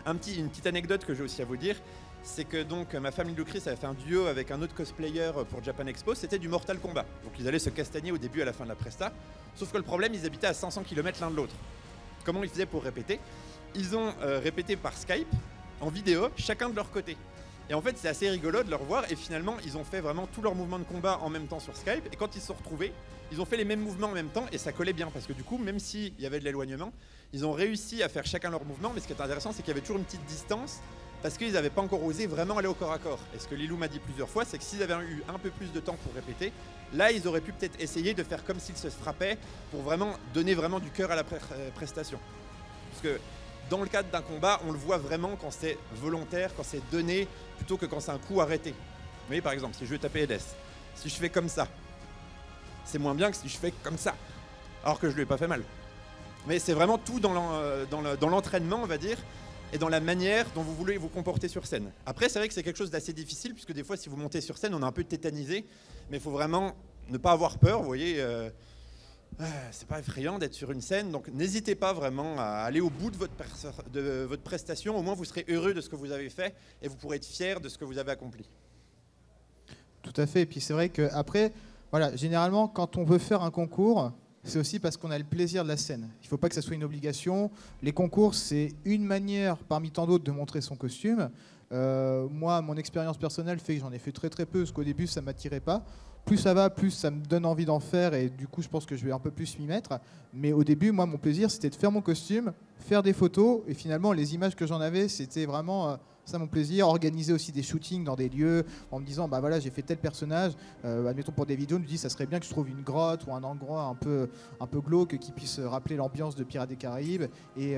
Une petite anecdote que j'ai aussi à vous dire, c'est que donc ma femme Lilou Chris avait fait un duo avec un autre cosplayer pour Japan Expo, c'était du Mortal Kombat. Donc ils allaient se castagner au début et à la fin de la presta, sauf que le problème, ils habitaient à 500 km l'un de l'autre. Comment ils faisaient pour répéter? Ils ont répété par Skype, en vidéo, chacun de leur côté. Et en fait, c'est assez rigolo de leur voir. Et finalement, ils ont fait vraiment tous leurs mouvements de combat en même temps sur Skype. Et quand ils se sont retrouvés, ils ont fait les mêmes mouvements en même temps. Et ça collait bien. Parce que du coup, même s'il y avait de l'éloignement, ils ont réussi à faire chacun leur mouvement. Mais ce qui est intéressant, c'est qu'il y avait toujours une petite distance. Parce qu'ils n'avaient pas encore osé vraiment aller au corps à corps. Et ce que Lilou m'a dit plusieurs fois, c'est que s'ils avaient eu un peu plus de temps pour répéter, là, ils auraient pu peut-être essayer de faire comme s'ils se frappaient pour vraiment donner vraiment du cœur à la prestation. Parce que dans le cadre d'un combat, on le voit vraiment quand c'est volontaire, quand c'est donné, plutôt que quand c'est un coup arrêté. Vous voyez, par exemple, si je veux taper Edes, si je fais comme ça, c'est moins bien que si je fais comme ça, alors que je lui ai pas fait mal. Mais c'est vraiment tout dans l'entraînement, on va dire, et dans la manière dont vous voulez vous comporter sur scène. Après, c'est vrai que c'est quelque chose d'assez difficile, puisque des fois, si vous montez sur scène, on est un peu tétanisé, mais il faut vraiment ne pas avoir peur, vous voyez. c'est pas effrayant d'être sur une scène, donc n'hésitez pas vraiment à aller au bout de votre prestation. Au moins, vous serez heureux de ce que vous avez fait et vous pourrez être fier de ce que vous avez accompli. Tout à fait. Et puis c'est vrai qu'après, voilà, généralement, quand on veut faire un concours, c'est aussi parce qu'on a le plaisir de la scène. Il ne faut pas que ça soit une obligation. Les concours, c'est une manière parmi tant d'autres de montrer son costume. Moi, mon expérience personnelle fait que j'en ai fait très très peu, parce qu'au début, ça ne m'attirait pas. Plus ça va, plus ça me donne envie d'en faire, et du coup, je pense que je vais un peu plus m'y mettre. Mais au début, moi, mon plaisir, c'était de faire mon costume, faire des photos, et finalement, les images que j'en avais, c'était vraiment ça mon plaisir. Organiser aussi des shootings dans des lieux, en me disant, bah voilà, j'ai fait tel personnage. Admettons pour des vidéos, je me dis, ça serait bien que je trouve une grotte ou un endroit un peu glauque qui puisse rappeler l'ambiance de Pirates des Caraïbes, et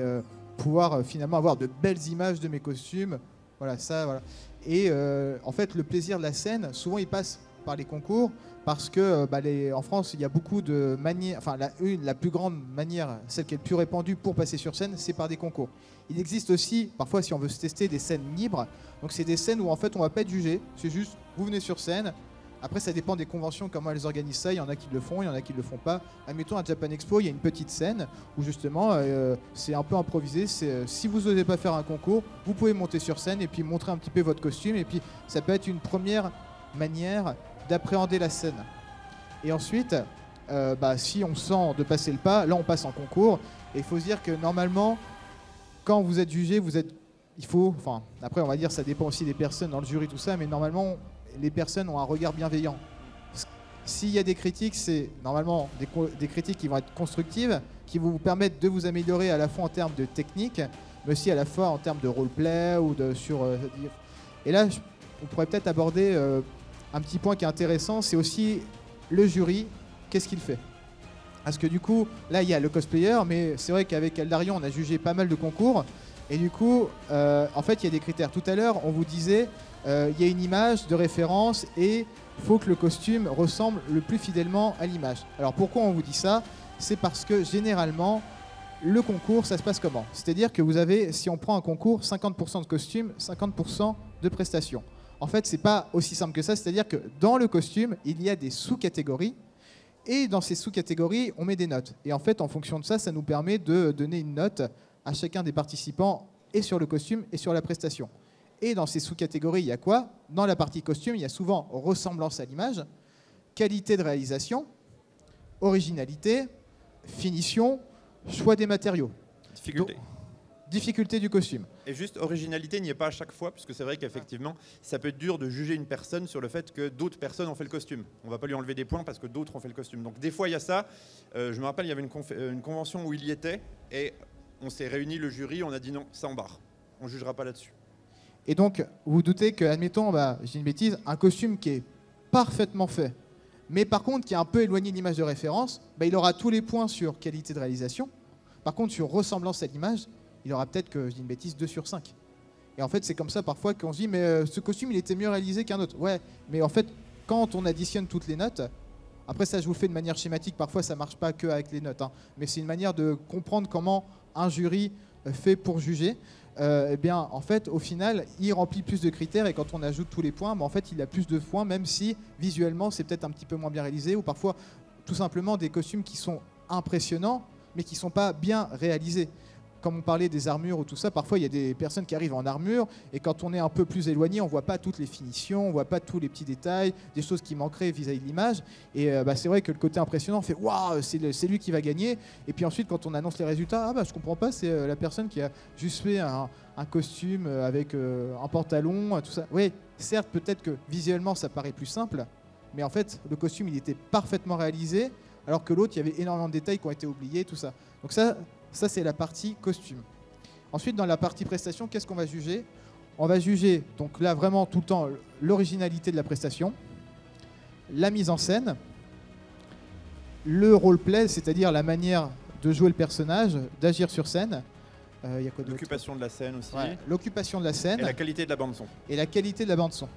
pouvoir finalement avoir de belles images de mes costumes. Voilà, ça, voilà. Et en fait, le plaisir de la scène, souvent, il passe par les concours, parce que en France, il y a beaucoup de manières. Enfin, la plus grande manière, celle qui est le plus répandue pour passer sur scène, c'est par des concours. Il existe aussi, parfois, si on veut se tester, des scènes libres. Donc, c'est des scènes où, en fait, on ne va pas être jugé. C'est juste, vous venez sur scène. Après, ça dépend des conventions, comment elles organisent ça. Il y en a qui le font, il y en a qui ne le font pas. Admettons, à Japan Expo, il y a une petite scène où, justement, c'est un peu improvisé. Si vous n'osez pas faire un concours, vous pouvez monter sur scène et puis montrer un petit peu votre costume. Et puis, ça peut être une première manière d'appréhender la scène. Et ensuite, si on sent de passer le pas, là, on passe en concours. Et il faut se dire que, normalement, quand vous êtes jugé, après, on va dire, ça dépend aussi des personnes dans le jury, tout ça, mais normalement, les personnes ont un regard bienveillant. S'il y a des critiques, c'est normalement des critiques qui vont être constructives, qui vont vous permettre de vous améliorer à la fois en termes de technique, mais aussi à la fois en termes de roleplay ou Et là, on pourrait peut-être aborder un petit point qui est intéressant, c'est aussi le jury, qu'est-ce qu'il fait? Parce que du coup, là, il y a le cosplayer, mais c'est vrai qu'avec Aldarion, on a jugé pas mal de concours. Et du coup, en fait, il y a des critères. Tout à l'heure, on vous disait, il y a une image de référence et il faut que le costume ressemble le plus fidèlement à l'image. Alors pourquoi on vous dit ça? C'est parce que généralement, le concours, ça se passe comment? C'est-à-dire que vous avez, si on prend un concours, 50% de costume, 50% de prestations. En fait, c'est pas aussi simple que ça. C'est-à-dire que dans le costume, il y a des sous-catégories. Et dans ces sous-catégories, on met des notes. Et en fait, en fonction de ça, ça nous permet de donner une note à chacun des participants, et sur le costume et sur la prestation. Et dans ces sous-catégories, il y a quoi? Dans la partie costume, il y a souvent ressemblance à l'image, qualité de réalisation, originalité, finition, choix des matériaux. Difficulté. Donc, difficulté du costume. Et juste, originalité n'y est pas à chaque fois, puisque c'est vrai qu'effectivement, ça peut être dur de juger une personne sur le fait que d'autres personnes ont fait le costume. On ne va pas lui enlever des points parce que d'autres ont fait le costume. Donc des fois, il y a ça. Je me rappelle, il y avait une convention où il y était, et on s'est réunis, le jury, on a dit non, ça en barre. On ne jugera pas là-dessus. Et donc, vous vous doutez que, admettons, j'ai une bêtise, un costume qui est parfaitement fait, mais par contre qui est un peu éloigné de l'image de référence, il aura tous les points sur qualité de réalisation. Par contre, sur ressemblance à l'image, il aura peut-être que, je dis une bêtise, 2 sur 5. Et en fait, c'est comme ça parfois qu'on se dit, mais ce costume, il était mieux réalisé qu'un autre. Ouais, mais en fait, quand on additionne toutes les notes, après ça, je vous le fais de manière schématique, parfois ça ne marche pas que avec les notes, hein, mais c'est une manière de comprendre comment un jury fait pour juger. Eh bien, en fait, au final, il remplit plus de critères, et quand on ajoute tous les points, en fait, il a plus de points, même si visuellement, c'est peut-être un petit peu moins bien réalisé, ou parfois, tout simplement, des costumes qui sont impressionnants, mais qui ne sont pas bien réalisés. Comme on parlait des armures ou tout ça, parfois il y a des personnes qui arrivent en armure, et quand on est un peu plus éloigné, on ne voit pas toutes les finitions, on ne voit pas tous les petits détails, des choses qui manqueraient vis-à-vis de l'image. Et c'est vrai que le côté impressionnant, on fait waouh, c'est lui qui va gagner. Et puis ensuite, quand on annonce les résultats, je comprends pas, c'est la personne qui a juste fait un costume avec un pantalon, tout ça. Oui, certes, peut-être que visuellement ça paraît plus simple, mais en fait, le costume il était parfaitement réalisé, alors que l'autre, il y avait énormément de détails qui ont été oubliés, tout ça. Donc ça, c'est la partie costume. Ensuite, dans la partie prestation, qu'est-ce qu'on va juger? On va juger, donc là, vraiment tout le temps, l'originalité de la prestation, la mise en scène, le roleplay, c'est-à-dire la manière de jouer le personnage, d'agir sur scène. Y a quoi d'autre? L'occupation de la scène aussi. Ouais, l'occupation de la scène. Et la qualité de la bande-son. Et la qualité de la bande-son.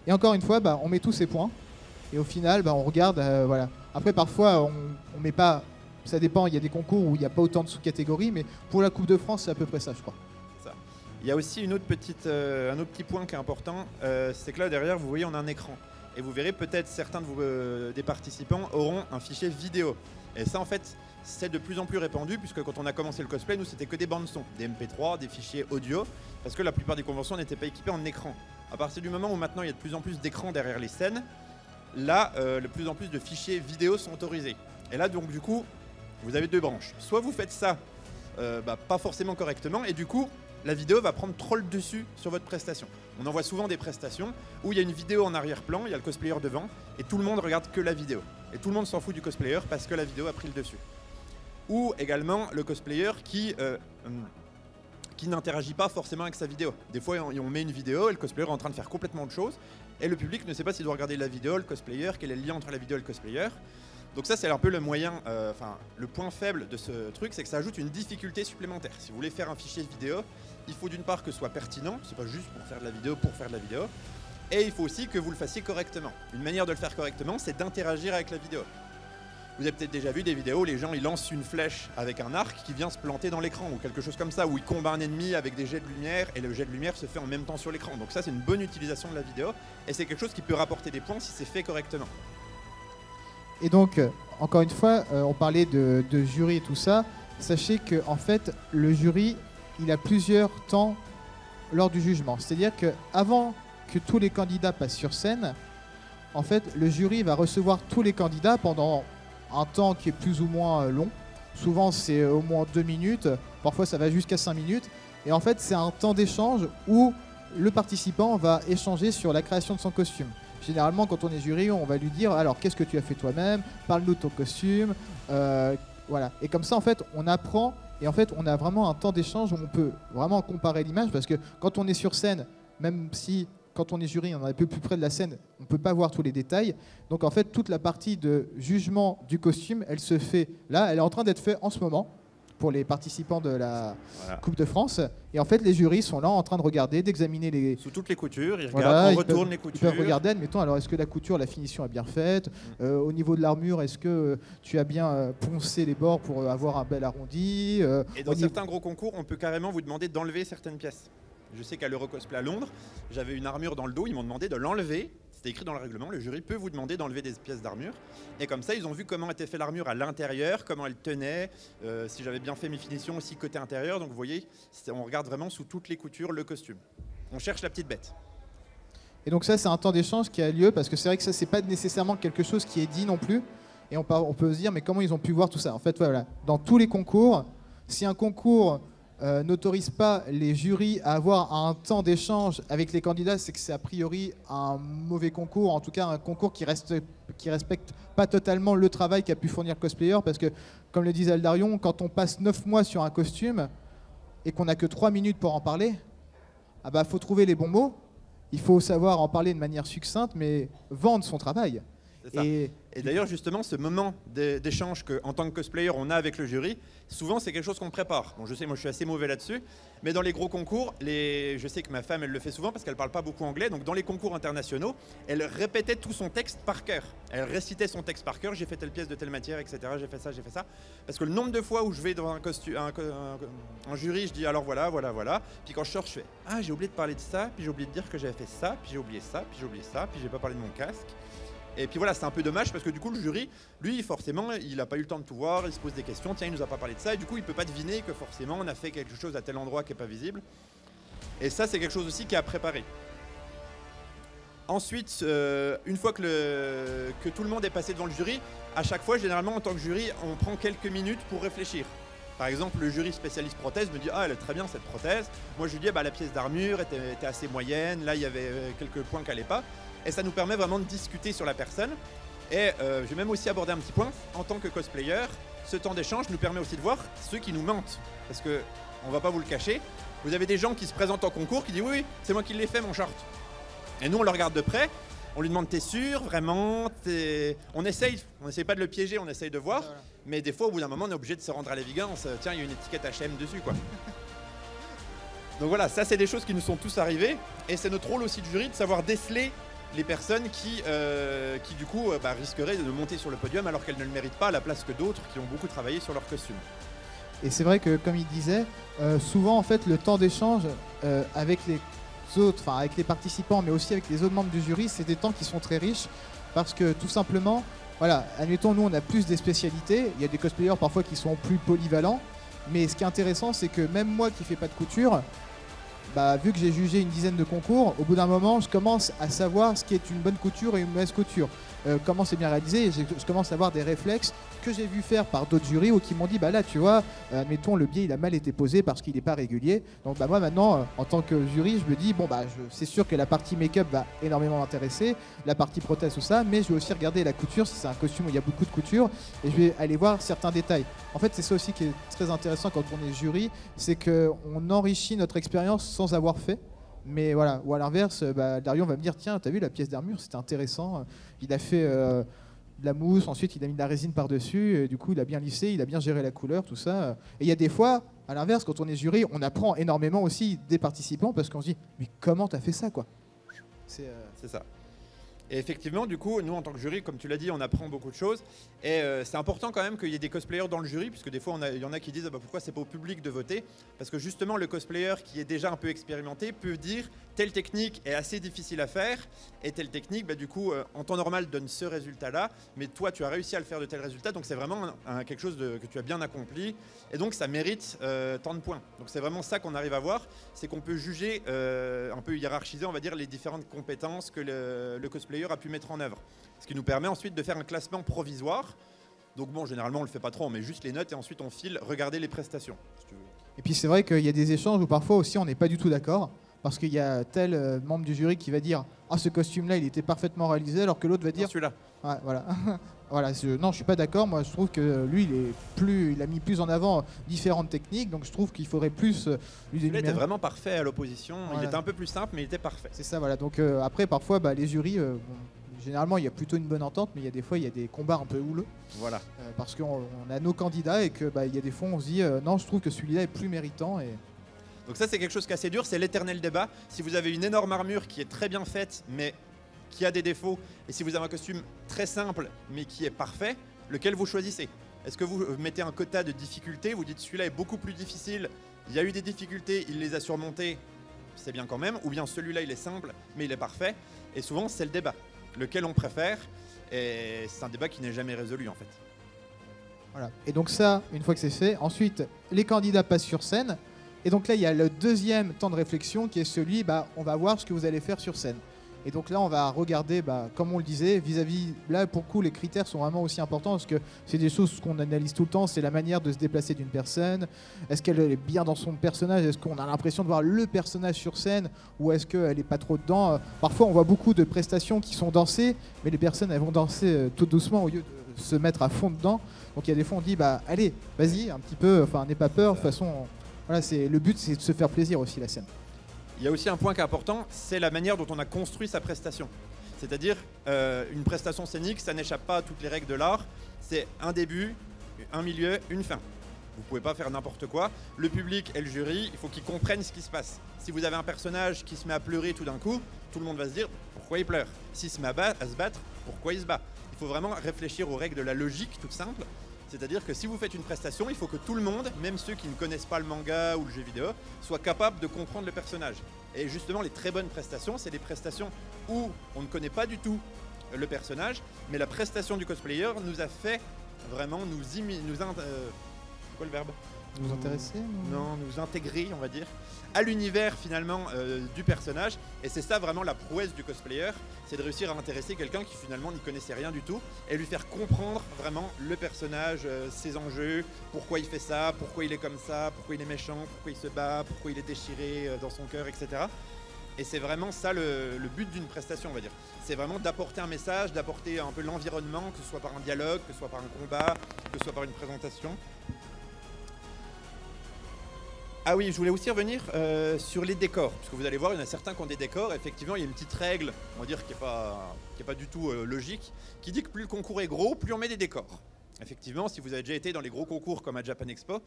Et encore une fois, on met tous ces points. Et au final, on regarde, voilà. Après, parfois, on met pas... Ça dépend, il y a des concours où il n'y a pas autant de sous-catégories, mais pour la Coupe de France, c'est à peu près ça, je crois. Ça. Il y a aussi un autre petit point qui est important, c'est que là, derrière, vous voyez, on a un écran. et vous verrez peut-être certains des participants auront un fichier vidéo. Et ça en fait c'est de plus en plus répandu, puisque quand on a commencé le cosplay, nous c'était que des bandes son, des MP3, des fichiers audio, parce que la plupart des conventions n'étaient pas équipées en écran. À partir du moment où maintenant il y a de plus en plus d'écrans derrière les scènes, là de plus en plus de fichiers vidéo sont autorisés. Et là donc du coup vous avez deux branches. Soit vous faites ça pas forcément correctement, et du coup la vidéo va prendre trop le dessus sur votre prestation. On en voit souvent des prestations où il y a une vidéo en arrière-plan, il y a le cosplayer devant, et tout le monde regarde que la vidéo. Et tout le monde s'en fout du cosplayer parce que la vidéo a pris le dessus. Ou également le cosplayer qui n'interagit pas forcément avec sa vidéo. Des fois on met une vidéo et le cosplayer est en train de faire complètement autre chose, et le public ne sait pas s'il doit regarder la vidéo, le cosplayer, quel est le lien entre la vidéo et le cosplayer. Donc ça c'est un peu le moyen, le point faible de ce truc, c'est que ça ajoute une difficulté supplémentaire. Si vous voulez faire un fichier vidéo, il faut d'une part que ce soit pertinent, c'est pas juste pour faire de la vidéo pour faire de la vidéo, et il faut aussi que vous le fassiez correctement. Une manière de le faire correctement, c'est d'interagir avec la vidéo. Vous avez peut-être déjà vu des vidéos où les gens ils lancent une flèche avec un arc qui vient se planter dans l'écran, ou quelque chose comme ça, où ils combattent un ennemi avec des jets de lumière et le jet de lumière se fait en même temps sur l'écran. Donc ça c'est une bonne utilisation de la vidéo, et c'est quelque chose qui peut rapporter des points si c'est fait correctement. Et donc, encore une fois, on parlait de jury et tout ça. Sachez que en fait, le jury, il a plusieurs temps lors du jugement. C'est-à-dire qu'avant que tous les candidats passent sur scène, en fait, le jury va recevoir tous les candidats pendant un temps qui est plus ou moins long. Souvent, c'est au moins 2 minutes. Parfois, ça va jusqu'à 5 minutes. Et en fait, c'est un temps d'échange où le participant va échanger sur la création de son costume. Généralement, quand on est jury, on va lui dire « Alors, qu'est-ce que tu as fait toi-même ? Parle-nous de ton costume. » Voilà. Et comme ça, en fait, on apprend. Et en fait, on a vraiment un temps d'échange où on peut vraiment comparer l'image. Parce que quand on est sur scène, même si quand on est jury, on est un peu plus près de la scène, on ne peut pas voir tous les détails. Donc, en fait, toute la partie de jugement du costume, elle se fait là. Elle est en train d'être faite en ce moment pour les participants de la Coupe de France. Et en fait, les jurys sont là en train de regarder, d'examiner les... Sous toutes les coutures, ils regardent, on retourne les Ils coutures. peuvent regarder, admettons, alors est-ce que la couture, la finition est bien faite au niveau de l'armure, est-ce que tu as bien poncé les bords pour avoir un bel arrondi Et dans certains gros concours, on peut carrément vous demander d'enlever certaines pièces. Je sais qu'à l'Eurocosplay à Londres, j'avais une armure dans le dos, ils m'ont demandé de l'enlever. C'était écrit dans le règlement, le jury peut vous demander d'enlever des pièces d'armure. Et comme ça, ils ont vu comment était fait l'armure à l'intérieur, comment elle tenait, si j'avais bien fait mes finitions aussi côté intérieur. Donc vous voyez, on regarde vraiment sous toutes les coutures le costume. On cherche la petite bête. Et donc ça, c'est un temps d'échange qui a lieu, parce que c'est vrai que ça, c'est pas nécessairement quelque chose qui est dit non plus. Et on peut se dire, mais comment ils ont pu voir tout ça ? En fait, voilà, dans tous les concours, si un concours n'autorise pas les jurys à avoir un temps d'échange avec les candidats, c'est que c'est a priori un mauvais concours, en tout cas un concours qui respecte pas totalement le travail qu'a pu fournir le cosplayer, parce que, comme le disait Aldarion, quand on passe 9 mois sur un costume et qu'on n'a que 3 minutes pour en parler, faut trouver les bons mots, il faut savoir en parler de manière succincte, mais vendre son travail. Et d'ailleurs, justement, ce moment d'échange qu'en tant que cosplayer, on a avec le jury, souvent, c'est quelque chose qu'on prépare. Bon, je sais, moi, je suis assez mauvais là-dessus, mais dans les gros concours, je sais que ma femme, elle le fait souvent parce qu'elle parle pas beaucoup anglais, donc dans les concours internationaux, elle répétait tout son texte par cœur. Elle récitait son texte par cœur, j'ai fait telle pièce de telle matière, etc., j'ai fait ça. Parce que le nombre de fois où je vais dans un jury, je dis alors voilà, puis quand je sors, je fais « Ah, j'ai oublié de parler de ça, puis j'ai oublié de dire que j'avais fait ça, puis j'ai oublié ça, puis j'ai oublié ça, puis j'ai pas parlé de mon casque. » Et puis voilà, c'est un peu dommage parce que du coup le jury, lui forcément, il n'a pas eu le temps de tout voir, il se pose des questions, tiens, il nous a pas parlé de ça, et du coup il peut pas deviner que forcément on a fait quelque chose à tel endroit qui est pas visible. Et ça c'est quelque chose aussi qui est à préparer. Ensuite, une fois que tout le monde est passé devant le jury, à chaque fois, généralement en tant que jury, on prend quelques minutes pour réfléchir. Par exemple, le jury spécialiste prothèse me dit « Ah, elle est très bien cette prothèse ». Moi je lui dis « La pièce d'armure était assez moyenne, là il y avait quelques points qui n'allaient pas ». Et ça nous permet vraiment de discuter sur la personne. Et je vais même aussi aborder un petit point. En tant que cosplayer, ce temps d'échange nous permet aussi de voir ceux qui nous mentent. Parce que, on va pas vous le cacher, vous avez des gens qui se présentent en concours qui disent « Oui, c'est moi qui l'ai fait mon short ». Et nous, on le regarde de près, on lui demande « T'es sûr, vraiment ?» On essaye pas de le piéger, on essaye de voir. Voilà. Mais des fois, au bout d'un moment, on est obligé de se rendre à l'évidence. Tiens, il y a une étiquette H&M dessus, quoi. Donc voilà, ça, c'est des choses qui nous sont tous arrivées. Et c'est notre rôle aussi de jury de savoir déceler les personnes qui du coup risqueraient de monter sur le podium alors qu'elles ne le méritent pas à la place que d'autres qui ont beaucoup travaillé sur leur costume. Et c'est vrai que, comme il disait, souvent en fait le temps d'échange avec autres, enfin avec les participants, mais aussi avec les autres membres du jury, c'est des temps qui sont très riches parce que tout simplement, voilà, admettons, nous on a plus des spécialités, il y a des cosplayers parfois qui sont plus polyvalents, mais ce qui est intéressant, c'est que même moi qui fais pas de couture, bah, vu que j'ai jugé une dizaine de concours, au bout d'un moment, je commence à savoir ce qui est une bonne couture et une mauvaise couture. Comment c'est bien réalisé, et je commence à avoir des réflexes que j'ai vu faire par d'autres jurys ou qui m'ont dit bah là tu vois, admettons le biais il a mal été posé parce qu'il n'est pas régulier. Donc bah moi maintenant en tant que jury je me dis bon bah c'est sûr que la partie make-up va énormément m'intéresser, la partie prothèse tout ça, mais je vais aussi regarder la couture si c'est un costume où il y a beaucoup de couture et je vais aller voir certains détails. En fait c'est ça aussi qui est très intéressant quand on est jury, c'est qu'on enrichit notre expérience sans avoir fait. Mais voilà, ou à l'inverse, bah, Darion va me dire tiens, t'as vu la pièce d'armure, c'était intéressant. Il a fait de la mousse, ensuite il a mis de la résine par-dessus, et du coup il a bien lissé, il a bien géré la couleur, tout ça. Et il y a des fois, à l'inverse, quand on est jury, on apprend énormément aussi des participants parce qu'on se dit mais comment t'as fait ça quoi. C'est ça. Et effectivement, du coup, nous en tant que jury, comme tu l'as dit, on apprend beaucoup de choses. Et c'est important quand même qu'il y ait des cosplayers dans le jury, puisque des fois, il y en a qui disent ah bah, pourquoi c'est pas au public de voter. Parce que justement, le cosplayer qui est déjà un peu expérimenté peut dire telle technique est assez difficile à faire, et telle technique, bah, du coup, en temps normal, donne ce résultat-là, mais toi, tu as réussi à le faire de tel résultat, donc c'est vraiment quelque chose que tu as bien accompli, et donc ça mérite tant de points. Donc c'est vraiment ça qu'on arrive à voir, c'est qu'on peut juger, un peu hiérarchiser, on va dire, les différentes compétences que le cosplayer a pu mettre en œuvre. Ce qui nous permet ensuite de faire un classement provisoire. Donc bon, généralement, on le fait pas trop, on met juste les notes, et ensuite on file regarder les prestations, si tu veux. Et puis c'est vrai qu'il y a des échanges où parfois aussi on n'est pas du tout d'accord. Parce qu'il y a tel membre du jury qui va dire ah ce costume là il était parfaitement réalisé, alors que l'autre va dire celui-là. Ouais, voilà. Voilà, non je suis pas d'accord, moi je trouve que lui il a mis plus en avant différentes techniques, donc je trouve qu'il faudrait plus lui celui-là était vraiment parfait à l'opposition, voilà. Il était un peu plus simple mais il était parfait. C'est ça, voilà, donc après parfois bah, les jurys, bon, généralement il y a plutôt une bonne entente, mais il y a des fois il y a des combats un peu houleux. Voilà. Parce qu'on a nos candidats et que bah, il y a des fois on se dit non je trouve que celui-là est plus méritant et... Donc ça c'est quelque chose qui est assez dur, c'est l'éternel débat. Si vous avez une énorme armure qui est très bien faite mais qui a des défauts, et si vous avez un costume très simple mais qui est parfait, lequel vous choisissez? Est-ce que vous mettez un quota de difficulté, vous dites celui-là est beaucoup plus difficile, il y a eu des difficultés, il les a surmontées, c'est bien quand même, ou bien celui-là il est simple mais il est parfait, et souvent c'est le débat. Lequel on préfère, et c'est un débat qui n'est jamais résolu en fait. Voilà, et donc ça, une fois que c'est fait, ensuite les candidats passent sur scène. Et donc là, il y a le deuxième temps de réflexion qui est celui, bah, on va voir ce que vous allez faire sur scène. Et donc là, on va regarder, bah, comme on le disait, vis-à-vis, là, pour le coup, les critères sont vraiment aussi importants parce que c'est des choses qu'on analyse tout le temps, c'est la manière de se déplacer d'une personne. Est-ce qu'elle est bien dans son personnage? Est-ce qu'on a l'impression de voir le personnage sur scène ou est-ce qu'elle n'est pas trop dedans? Parfois, on voit beaucoup de prestations qui sont dansées, mais les personnes, elles vont danser tout doucement au lieu de se mettre à fond dedans. Donc il y a des fois, on dit, bah, allez, vas-y, un petit peu, enfin, n'aie pas peur, de toute façon... Voilà, le but, c'est de se faire plaisir aussi, la scène. Il y a aussi un point qui est important, c'est la manière dont on a construit sa prestation. C'est-à-dire, une prestation scénique, ça n'échappe pas à toutes les règles de l'art. C'est un début, un milieu, une fin. Vous ne pouvez pas faire n'importe quoi. Le public et le jury, il faut qu'ils comprennent ce qui se passe. Si vous avez un personnage qui se met à pleurer tout d'un coup, tout le monde va se dire pourquoi il pleure. S'il se met à se battre, pourquoi il se bat. Il faut vraiment réfléchir aux règles de la logique, toute simple. C'est-à-dire que si vous faites une prestation, il faut que tout le monde, même ceux qui ne connaissent pas le manga ou le jeu vidéo, soient capables de comprendre le personnage. Et justement, les très bonnes prestations, c'est des prestations où on ne connaît pas du tout le personnage, mais la prestation du cosplayer nous a fait vraiment c'est quoi le verbe? Nous intéresser Non, nous intégrer, on va dire, à l'univers finalement du personnage. Et c'est ça vraiment la prouesse du cosplayer, c'est de réussir à intéresser quelqu'un qui finalement n'y connaissait rien du tout et lui faire comprendre vraiment le personnage, ses enjeux, pourquoi il fait ça, pourquoi il est comme ça, pourquoi il est méchant, pourquoi il se bat, pourquoi il est déchiré dans son cœur, etc. Et c'est vraiment ça le but d'une prestation, on va dire. C'est vraiment d'apporter un message, d'apporter un peu l'environnement, que ce soit par un dialogue, que ce soit par un combat, que ce soit par une présentation. Ah oui, je voulais aussi revenir sur les décors, parce que vous allez voir, il y en a certains qui ont des décors. Effectivement, il y a une petite règle, on va dire, qui est pas du tout logique, qui dit que plus le concours est gros, plus on met des décors. Effectivement, si vous avez déjà été dans les gros concours comme à Japan Expo,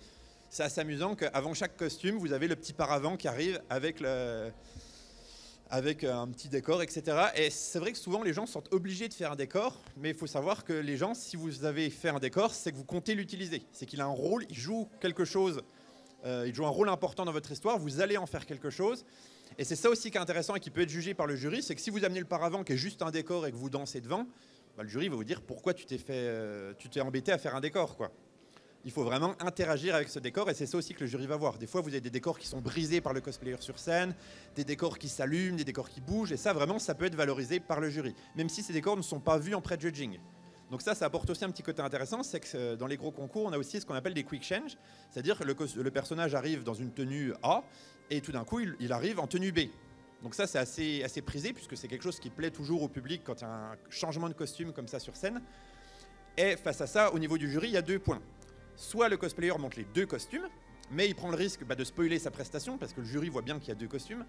c'est assez amusant qu'avant chaque costume, vous avez le petit paravent qui arrive avec un petit décor, etc. Et c'est vrai que souvent, les gens sont obligés de faire un décor, mais il faut savoir que les gens, si vous avez fait un décor, c'est que vous comptez l'utiliser. C'est qu'il a un rôle, il joue quelque chose il joue un rôle important dans votre histoire, vous allez en faire quelque chose. Et c'est ça aussi qui est intéressant et qui peut être jugé par le jury, c'est que si vous amenez le paravent qui est juste un décor et que vous dansez devant, bah, le jury va vous dire pourquoi tu t'es embêté à faire un décor, quoi. Il faut vraiment interagir avec ce décor et c'est ça aussi que le jury va voir. Des fois, vous avez des décors qui sont brisés par le cosplayer sur scène, des décors qui s'allument, des décors qui bougent, et ça, vraiment, ça peut être valorisé par le jury, même si ces décors ne sont pas vus en pré-judging. Donc ça apporte aussi un petit côté intéressant, c'est que dans les gros concours, on a aussi ce qu'on appelle des quick change, c'est-à-dire que le personnage arrive dans une tenue A, et tout d'un coup, il arrive en tenue B. Donc ça, c'est assez prisé, puisque c'est quelque chose qui plaît toujours au public quand il y a un changement de costume comme ça sur scène. Et face à ça, au niveau du jury, il y a 2 points. Soit le cosplayer monte les 2 costumes, mais il prend le risque de spoiler sa prestation, parce que le jury voit bien qu'il y a 2 costumes.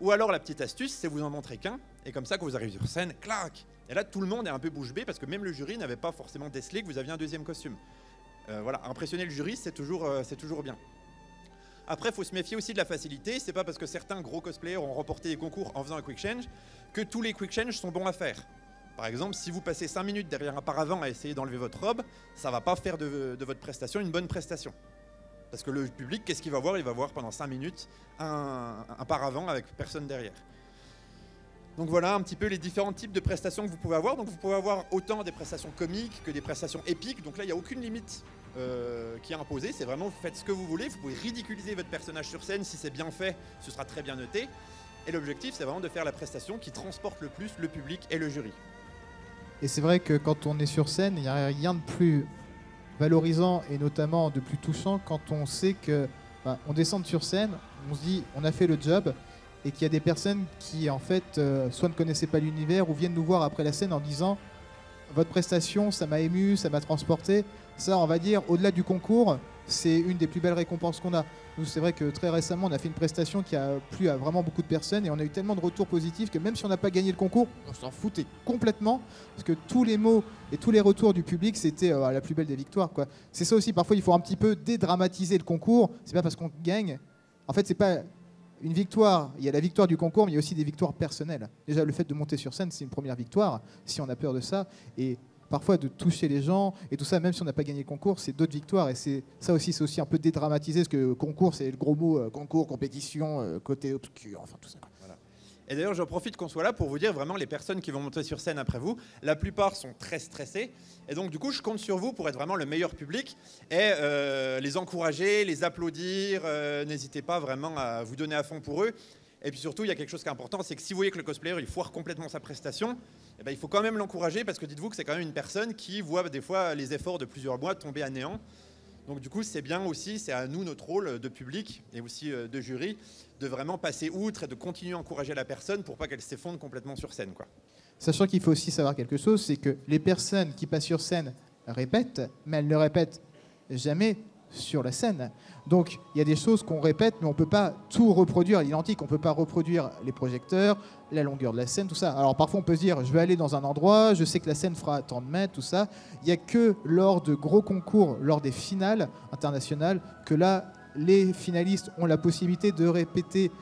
Ou alors la petite astuce, c'est vous en montrer qu'un, et comme ça, quand vous arrivez sur scène, clac. Et là, tout le monde est un peu bouche bée, parce que même le jury n'avait pas forcément décelé que vous aviez un 2e costume. Voilà, impressionner le jury, c'est toujours bien. Après, il faut se méfier aussi de la facilité. C'est pas parce que certains gros cosplayers ont remporté des concours en faisant un quick change que tous les quick change sont bons à faire. Par exemple, si vous passez 5 minutes derrière un paravent à essayer d'enlever votre robe, ça va pas faire de votre prestation une bonne prestation. Parce que le public, qu'est-ce qu'il va voir? Il va voir pendant 5 minutes un paravent avec personne derrière. Donc voilà un petit peu les différents types de prestations que vous pouvez avoir. Donc vous pouvez avoir autant des prestations comiques que des prestations épiques. Donc là, il n'y a aucune limite qui est imposée. C'est vraiment, vous faites ce que vous voulez. Vous pouvez ridiculiser votre personnage sur scène. Si c'est bien fait, ce sera très bien noté. Et l'objectif, c'est vraiment de faire la prestation qui transporte le plus le public et le jury. Et c'est vrai que quand on est sur scène, il n'y a rien de plus valorisant et notamment de plus touchant quand on sait que on descend sur scène, on se dit on a fait le job et qu'il y a des personnes qui en fait soit ne connaissaient pas l'univers ou viennent nous voir après la scène en disant votre prestation ça m'a ému, ça m'a transporté. Ça on va dire au-delà du concours, c'est une des plus belles récompenses qu'on a. Nous c'est vrai que très récemment on a fait une prestation qui a plu à vraiment beaucoup de personnes et on a eu tellement de retours positifs que même si on n'a pas gagné le concours, on s'en foutait complètement parce que tous les mots et tous les retours du public c'était la plus belle des victoires, quoi. C'est ça aussi, parfois il faut un petit peu dédramatiser le concours. C'est pas parce qu'on gagne, en fait c'est pas une victoire, il y a la victoire du concours mais il y a aussi des victoires personnelles. Déjà le fait de monter sur scène c'est une première victoire si on a peur de ça, et parfois de toucher les gens et tout ça, même si on n'a pas gagné le concours, c'est d'autres victoires. Et c'est ça aussi, c'est aussi un peu dédramatisé, parce que concours, c'est le gros mot, concours, compétition, côté obscur, enfin tout ça. Voilà. Et d'ailleurs, j'en profite qu'on soit là pour vous dire vraiment les personnes qui vont monter sur scène après vous, la plupart sont très stressées. Et donc, du coup, je compte sur vous pour être vraiment le meilleur public et les encourager, les applaudir. N'hésitez pas vraiment à vous donner à fond pour eux. Et puis surtout, il y a quelque chose qui est important, c'est que si vous voyez que le cosplayer il foire complètement sa prestation, eh ben, il faut quand même l'encourager parce que dites-vous que c'est quand même une personne qui voit des fois les efforts de plusieurs mois tomber à néant. Donc du coup, c'est bien aussi, c'est à nous notre rôle de public et aussi de jury de vraiment passer outre et de continuer à encourager la personne pour pas qu'elle s'effondre complètement sur scène, quoi. Sachant qu'il faut aussi savoir quelque chose, c'est que les personnes qui passent sur scène répètent, mais elles ne répètent jamais sur la scène. Donc il y a des choses qu'on répète, mais on ne peut pas tout reproduire à l'identique. On ne peut pas reproduire les projecteurs, la longueur de la scène, tout ça. Alors parfois on peut se dire, je vais aller dans un endroit, je sais que la scène fera tant de mètres, tout ça. Il n'y a que lors de gros concours, lors des finales internationales, que là, les finalistes ont la possibilité de répéter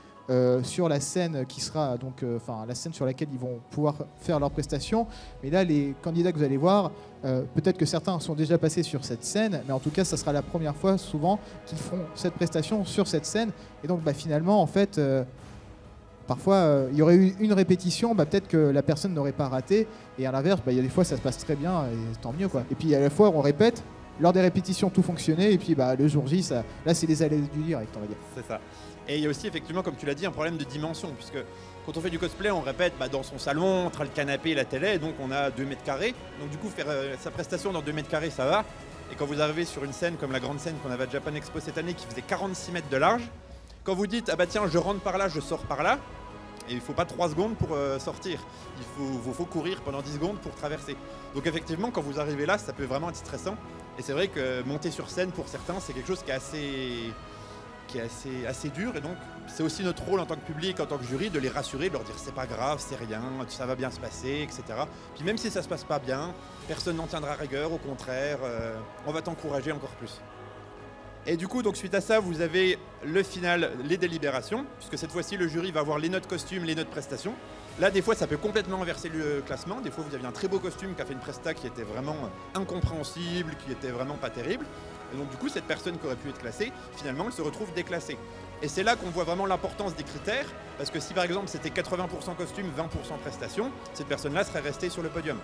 sur la scène qui sera donc, la scène sur laquelle ils vont pouvoir faire leurs prestations. Mais là, les candidats que vous allez voir, peut-être que certains sont déjà passés sur cette scène, mais en tout cas, ça sera la première fois souvent qu'ils feront cette prestation sur cette scène. Et donc, finalement, en fait, parfois, il y aurait eu une répétition, peut-être que la personne n'aurait pas raté. Et à l'inverse, il y a des fois, ça se passe très bien, et tant mieux, quoi. Et puis, à la fois, on répète. Lors des répétitions, tout fonctionnait, et puis le jour J, là, c'est les aléas du direct, on va dire. C'est ça. Et il y a aussi, effectivement, comme tu l'as dit, un problème de dimension, puisque quand on fait du cosplay, on répète dans son salon, entre le canapé et la télé, et donc on a 2 mètres carrés. Donc du coup, faire sa prestation dans 2 mètres carrés, ça va. Et quand vous arrivez sur une scène comme la grande scène qu'on avait à Japan Expo cette année, qui faisait 46 mètres de large, quand vous dites, tiens, je rentre par là, je sors par là, et il ne faut pas 3 secondes pour sortir. Il faut courir pendant 10 secondes pour traverser. Donc effectivement, quand vous arrivez là, ça peut vraiment être stressant. Et c'est vrai que monter sur scène, pour certains, c'est quelque chose qui est assez dur. Et donc, c'est aussi notre rôle en tant que public, en tant que jury, de les rassurer, de leur dire c'est pas grave, c'est rien, ça va bien se passer, etc. Puis même si ça se passe pas bien, personne n'en tiendra rigueur, au contraire, on va t'encourager encore plus. Et du coup, donc suite à ça, vous avez le final, les délibérations, puisque cette fois-ci, le jury va avoir les notes costumes, les notes prestations. Là, des fois, ça peut complètement inverser le classement. Des fois, vous aviez un très beau costume qui a fait une presta qui était vraiment incompréhensible, qui était vraiment pas terrible. Et donc du coup, cette personne qui aurait pu être classée, finalement, elle se retrouve déclassée. Et c'est là qu'on voit vraiment l'importance des critères, parce que si par exemple c'était 80% costume, 20% prestation, cette personne-là serait restée sur le podium.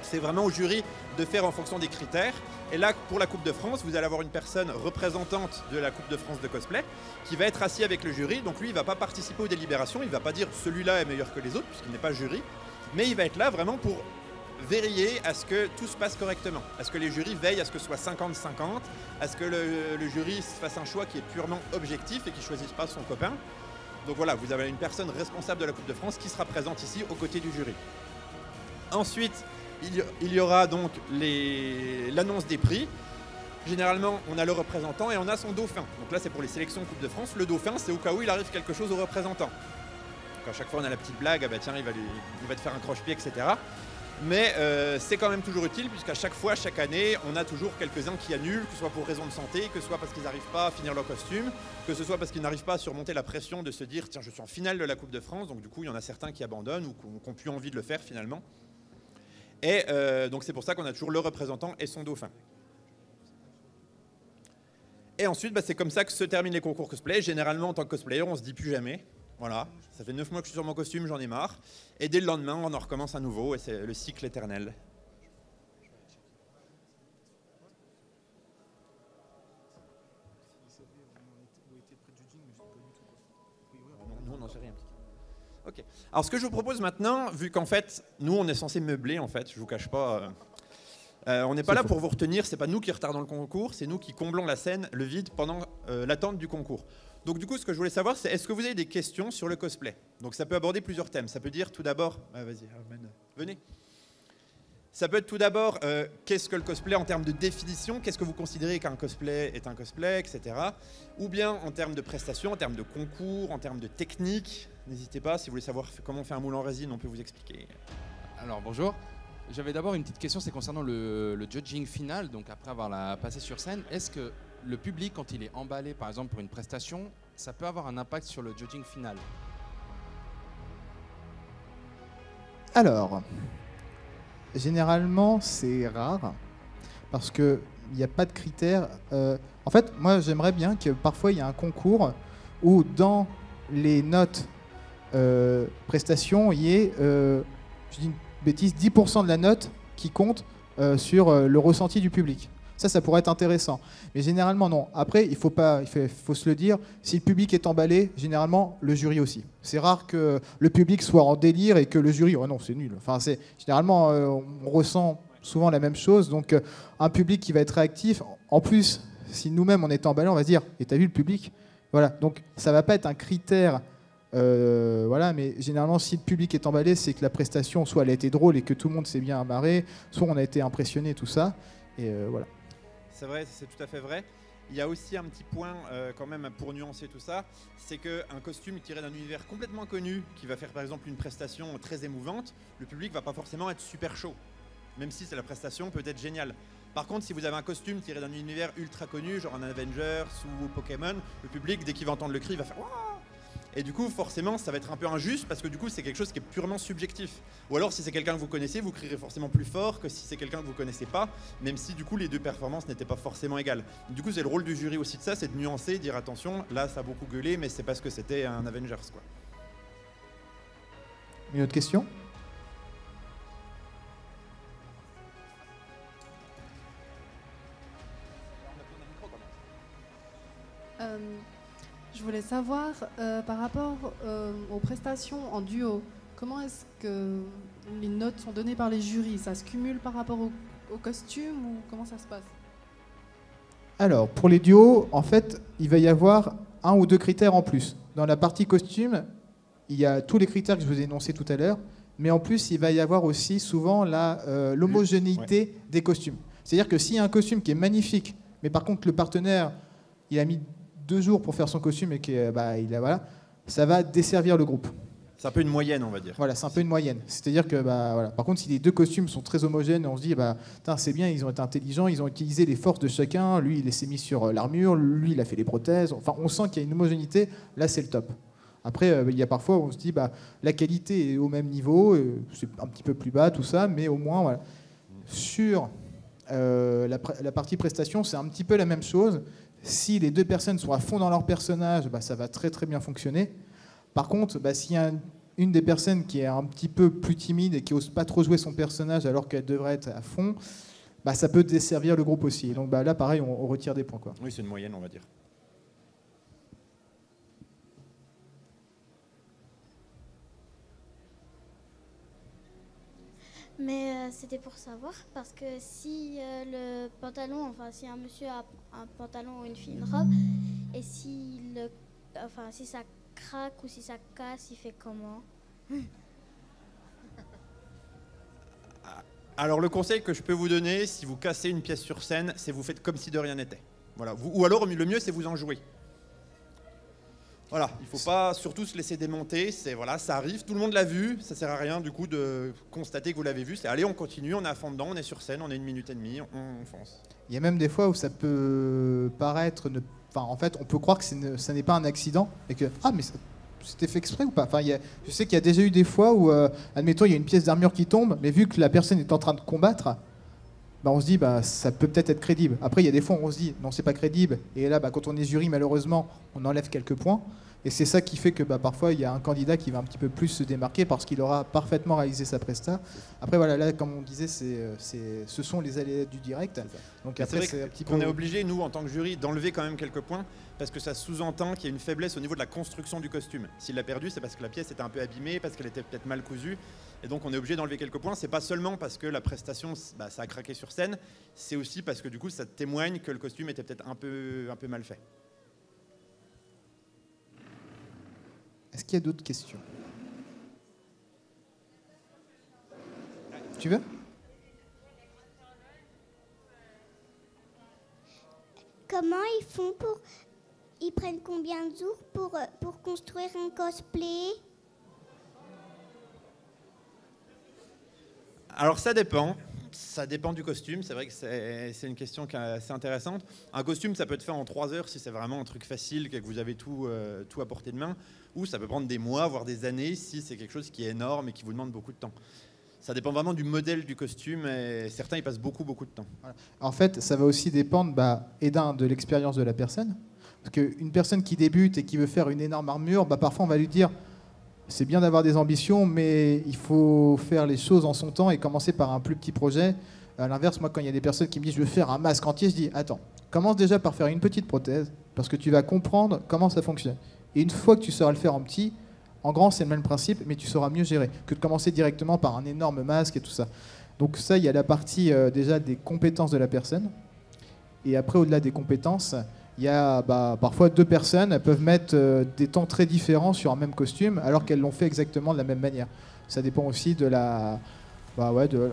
C'est vraiment au jury de faire en fonction des critères. Et là, pour la Coupe de France, vous allez avoir une personne représentante de la Coupe de France de cosplay qui va être assis avec le jury. Donc lui, il ne va pas participer aux délibérations, il ne va pas dire celui-là est meilleur que les autres, puisqu'il n'est pas jury, mais il va être là vraiment pour veiller à ce que tout se passe correctement, à ce que les jurys veillent à ce que ce soit 50-50, à ce que le jury fasse un choix qui est purement objectif et qui ne choisisse pas son copain. Donc voilà, vous avez une personne responsable de la Coupe de France qui sera présente ici aux côtés du jury. Ensuite, il y aura donc l'annonce des prix. Généralement, on a le représentant et on a son dauphin. Donc là, c'est pour les sélections Coupe de France. Le dauphin, c'est au cas où il arrive quelque chose au représentant. Donc à chaque fois, on a la petite blague, ah bah tiens, il va te faire un croche-pied, etc. Mais c'est quand même toujours utile, puisqu'à chaque fois, chaque année, on a toujours quelques-uns qui annulent, que ce soit pour raison de santé, que ce soit parce qu'ils n'arrivent pas à finir leur costume, que ce soit parce qu'ils n'arrivent pas à surmonter la pression de se dire « Tiens, je suis en finale de la Coupe de France », donc du coup, il y en a certains qui abandonnent ou qui n'ont plus envie de le faire finalement. Et donc c'est pour ça qu'on a toujours le représentant et son dauphin. Et ensuite, bah, c'est comme ça que se terminent les concours cosplay. Généralement, en tant que cosplayer, on se dit plus jamais. Voilà, ça fait 9 mois que je suis sur mon costume, j'en ai marre. Et dès le lendemain, on en recommence à nouveau et c'est le cycle éternel. Nous, on n'en sait rien. Ok. Alors, ce que je vous propose maintenant, vu qu'en fait, nous, on est censé meubler, en fait, je vous cache pas. On n'est pas là pour vous retenir, c'est pas nous qui retardons le concours, c'est nous qui comblons la scène, le vide, pendant l'attente du concours. Donc du coup, ce que je voulais savoir, c'est est-ce que vous avez des questions sur le cosplay? Donc ça peut aborder plusieurs thèmes. Ça peut dire tout d'abord... vas-y, venez. Ça peut être tout d'abord, qu'est-ce que le cosplay en termes de définition? Qu'est-ce que vous considérez qu'un cosplay est un cosplay, etc. Ou bien en termes de prestations, en termes de concours, en termes de technique. N'hésitez pas, si vous voulez savoir comment on fait un moule en résine, on peut vous expliquer. Alors bonjour. J'avais d'abord une petite question, c'est concernant le judging final, donc après avoir passé sur scène, est-ce que le public, quand il est emballé par exemple pour une prestation, ça peut avoir un impact sur le judging final? Alors, généralement c'est rare, parce qu'il n'y a pas de critères. En fait, moi j'aimerais bien que parfois il y ait un concours où dans les notes prestations, il y ait, je dis une bêtise, 10% de la note qui compte sur le ressenti du public. Ça pourrait être intéressant. Mais généralement, non. Après, il faut se le dire, si le public est emballé, généralement, le jury aussi. C'est rare que le public soit en délire et que le jury, oh non, c'est nul. Enfin, généralement, on ressent souvent la même chose. Donc, un public qui va être réactif, en plus, si nous-mêmes, on est emballés, on va se dire, et t'as vu le public? Voilà. Donc, ça ne va pas être un critère. Voilà, mais généralement, si le public est emballé, c'est que la prestation, soit elle a été drôle et que tout le monde s'est bien marré, soit on a été impressionné, tout ça. Et voilà. C'est vrai, c'est tout à fait vrai. Il y a aussi un petit point quand même pour nuancer tout ça, c'est qu'un costume tiré d'un univers complètement inconnu, qui va faire par exemple une prestation très émouvante, le public va pas forcément être super chaud, même si la prestation peut être géniale. Par contre, si vous avez un costume tiré d'un univers ultra connu, genre un Avengers ou Pokémon, le public, dès qu'il va entendre le cri, il va faire Wouah! Et du coup, forcément, ça va être un peu injuste parce que du coup, c'est quelque chose qui est purement subjectif. Ou alors, si c'est quelqu'un que vous connaissez, vous crierez forcément plus fort que si c'est quelqu'un que vous connaissez pas, même si du coup, les deux performances n'étaient pas forcément égales. Du coup, c'est le rôle du jury aussi de ça, c'est de nuancer, dire attention, là, ça a beaucoup gueulé, mais c'est parce que c'était un Avengers, quoi. Une autre question ? Je voulais savoir, par rapport aux prestations en duo, comment est-ce que les notes sont données par les jurys? Ça se cumule par rapport au costume ou comment ça se passe? Alors, pour les duos, en fait, il va y avoir 1 ou 2 critères en plus. Dans la partie costume, il y a tous les critères que je vous ai énoncés tout à l'heure, mais en plus, il va y avoir aussi souvent l'homogénéité des costumes. C'est-à-dire que s'il y a un costume qui est magnifique, mais par contre, le partenaire, il a mis 2 jours pour faire son costume et que voilà, ça va desservir le groupe. C'est un peu une moyenne, on va dire. Voilà, c'est un peu une moyenne. C'est-à-dire que, voilà. Par contre, si les 2 costumes sont très homogènes, on se dit, c'est bien, ils ont été intelligents, ils ont utilisé les forces de chacun. Lui, il s'est mis sur l'armure, lui, il a fait les prothèses. Enfin, on sent qu'il y a une homogénéité. Là, c'est le top. Après, il y a parfois où on se dit, la qualité est au même niveau, c'est un petit peu plus bas, tout ça, mais au moins, voilà. Sur La partie prestation, c'est un petit peu la même chose. Si les deux personnes sont à fond dans leur personnage, bah, ça va très très bien fonctionner. Par contre, bah, s'il y a une des personnes qui est un petit peu plus timide et qui n'ose pas trop jouer son personnage alors qu'elle devrait être à fond, bah, ça peut desservir le groupe aussi. Donc bah, là, pareil, on retire des points, quoi. Oui, c'est une moyenne, on va dire. Mais c'était pour savoir, parce que si le pantalon, enfin si un monsieur a un pantalon ou une fille une robe, et si ça craque ou si ça casse, il fait comment? Alors le conseil que je peux vous donner, si vous cassez une pièce sur scène, c'est vous faites comme si de rien n'était. Voilà. Ou alors le mieux, c'est vous en jouer. Voilà, il ne faut pas surtout se laisser démonter, voilà, ça arrive, tout le monde l'a vu, ça sert à rien du coup de constater que vous l'avez vu, c'est allez on continue, on est à fond dedans, on est sur scène, on est 1 minute et demie, on fonce. Il y a même des fois où ça peut paraître, enfin en fait on peut croire que ça n'est pas un accident et que mais c'était fait exprès ou pas. Enfin, je sais qu'il y a déjà eu des fois où, admettons, il y a une pièce d'armure qui tombe, mais vu que la personne est en train de combattre, bah, on se dit ça peut peut-être être crédible. Après, il y a des fois où on se dit non, c'est pas crédible. Et là, quand on est jury, malheureusement, on enlève quelques points. Et c'est ça qui fait que parfois, il y a un candidat qui va un petit peu plus se démarquer parce qu'il aura parfaitement réalisé sa presta. Après, voilà, là, comme on disait, ce sont les aléas du direct. Donc après, c'est un petit peu... On est obligé, nous, en tant que jury, d'enlever quand même quelques points parce que ça sous-entend qu'il y a une faiblesse au niveau de la construction du costume. S'il l'a perdu, c'est parce que la pièce était un peu abîmée, parce qu'elle était peut-être mal cousue. Et donc, on est obligé d'enlever quelques points. C'est pas seulement parce que la prestation, ça a craqué sur scène, c'est aussi parce que du coup, ça témoigne que le costume était peut-être un peu mal fait. Est-ce qu'il y a d'autres questions? Tu veux? Comment ils font ils prennent combien de jours pour construire un cosplay? Alors ça dépend. Ça dépend du costume, c'est vrai que c'est une question qui est assez intéressante. Un costume, ça peut être fait en 3 heures si c'est vraiment un truc facile, que vous avez tout à portée de main, ou ça peut prendre des mois, voire des années, si c'est quelque chose qui est énorme et qui vous demande beaucoup de temps. Ça dépend vraiment du modèle du costume, et certains, ils passent beaucoup de temps. Voilà. En fait, ça va aussi dépendre de l'expérience de la personne. Parce qu'une personne qui débute et qui veut faire une énorme armure, parfois on va lui dire... C'est bien d'avoir des ambitions, mais il faut faire les choses en son temps et commencer par un plus petit projet. À l'inverse, moi, quand il y a des personnes qui me disent je veux faire un masque entier, je dis attends, commence déjà par faire une petite prothèse, parce que tu vas comprendre comment ça fonctionne. Et une fois que tu sauras le faire en petit, en grand, c'est le même principe, mais tu sauras mieux gérer que de commencer directement par un énorme masque et tout ça. Donc ça, il y a la partie déjà des compétences de la personne. Et après, au-delà des compétences... Il y a parfois 2 personnes peuvent mettre des temps très différents sur un même costume alors qu'elles l'ont fait exactement de la même manière. Ça dépend aussi de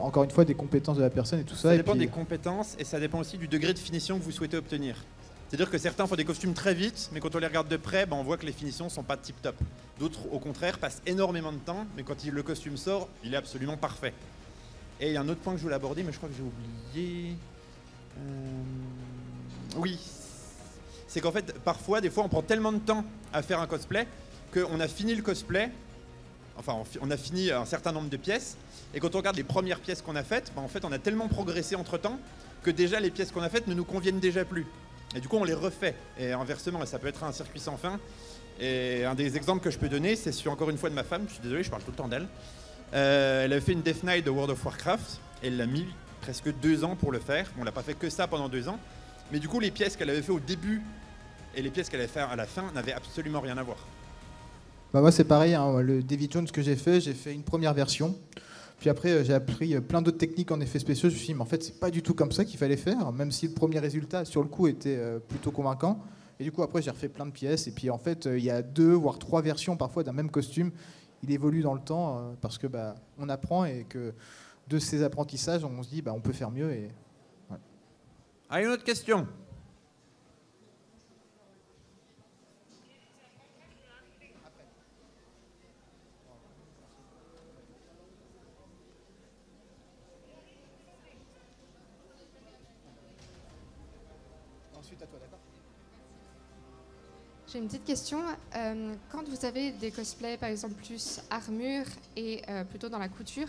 encore une fois des compétences de la personne et tout ça. Ça dépend des compétences et ça dépend aussi du degré de finition que vous souhaitez obtenir. C'est-à-dire que certains font des costumes très vite, mais quand on les regarde de près, on voit que les finitions ne sont pas tip-top. D'autres, au contraire, passent énormément de temps, mais quand le costume sort, il est absolument parfait. Et il y a un autre point que je voulais aborder, mais je crois que j'ai oublié... Oui. C'est qu'en fait, parfois, des fois, on prend tellement de temps à faire un cosplay qu'on a fini le cosplay, enfin, on a fini un certain nombre de pièces, et quand on regarde les premières pièces qu'on a faites, en fait, on a tellement progressé entre-temps que déjà, les pièces qu'on a faites ne nous conviennent déjà plus. Et du coup, on les refait. Et inversement, ça peut être un circuit sans fin. Et un des exemples que je peux donner, c'est sur, encore une fois, de ma femme, je suis désolé, je parle tout le temps d'elle. Elle avait fait une Death Knight de World of Warcraft, et elle l'a mis presque 2 ans pour le faire. On l'a pas fait que ça pendant 2 ans. Mais du coup, les pièces qu'elle avait fait au début et les pièces qu'elle allait faire à la fin n'avaient absolument rien à voir. Moi c'est pareil, hein. Le Davy Jones que j'ai fait une première version. Puis après j'ai appris plein d'autres techniques en effets spéciaux. Je me suis dit mais en fait c'est pas du tout comme ça qu'il fallait faire, même si le premier résultat sur le coup était plutôt convaincant. Et du coup après j'ai refait plein de pièces. Et puis en fait il y a 2 voire 3 versions parfois d'un même costume. Il évolue dans le temps parce que on apprend et que de ces apprentissages on se dit on peut faire mieux. Et... Ouais. Ah, une autre question. J'ai une petite question. Quand vous avez des cosplays, par exemple, plus armure et plutôt dans la couture,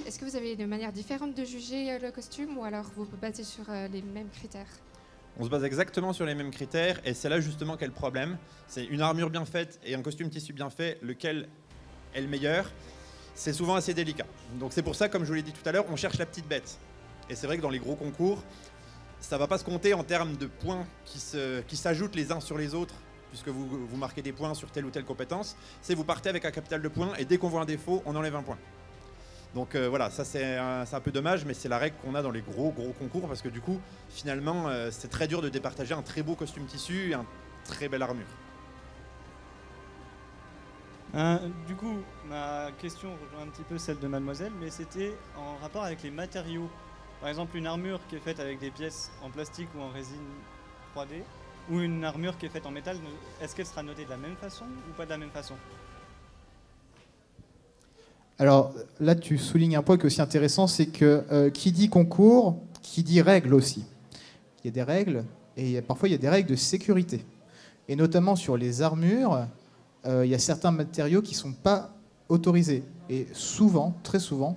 est-ce que vous avez une manière différente de juger le costume ou alors vous vous basez sur les mêmes critères? On se base exactement sur les mêmes critères et c'est là justement qu'est le problème. C'est une armure bien faite et un costume tissu bien fait, lequel est le meilleur? C'est souvent assez délicat. Donc c'est pour ça, comme je vous l'ai dit tout à l'heure, on cherche la petite bête. Et c'est vrai que dans les gros concours, ça ne va pas se compter en termes de points qui s'ajoutent les uns sur les autres, puisque vous marquez des points sur telle ou telle compétence. C'est vous partez avec un capital de points et dès qu'on voit un défaut, on enlève un point. Donc voilà, ça c'est un peu dommage, mais c'est la règle qu'on a dans les gros concours, parce que du coup, finalement, c'est très dur de départager un très beau costume tissu et une très belle armure. Du coup, ma question rejoint un petit peu celle de mademoiselle, mais c'était en rapport avec les matériaux. Par exemple, une armure qui est faite avec des pièces en plastique ou en résine 3D, ou une armure qui est faite en métal, est-ce qu'elle sera notée de la même façon ou pas de la même façon? Alors là, tu soulignes un point qui est aussi intéressant, c'est que qui dit concours, qui dit règles aussi. Il y a des règles, et parfois il y a des règles de sécurité. Et notamment sur les armures, il y a certains matériaux qui ne sont pas autorisés. Et souvent, très souvent,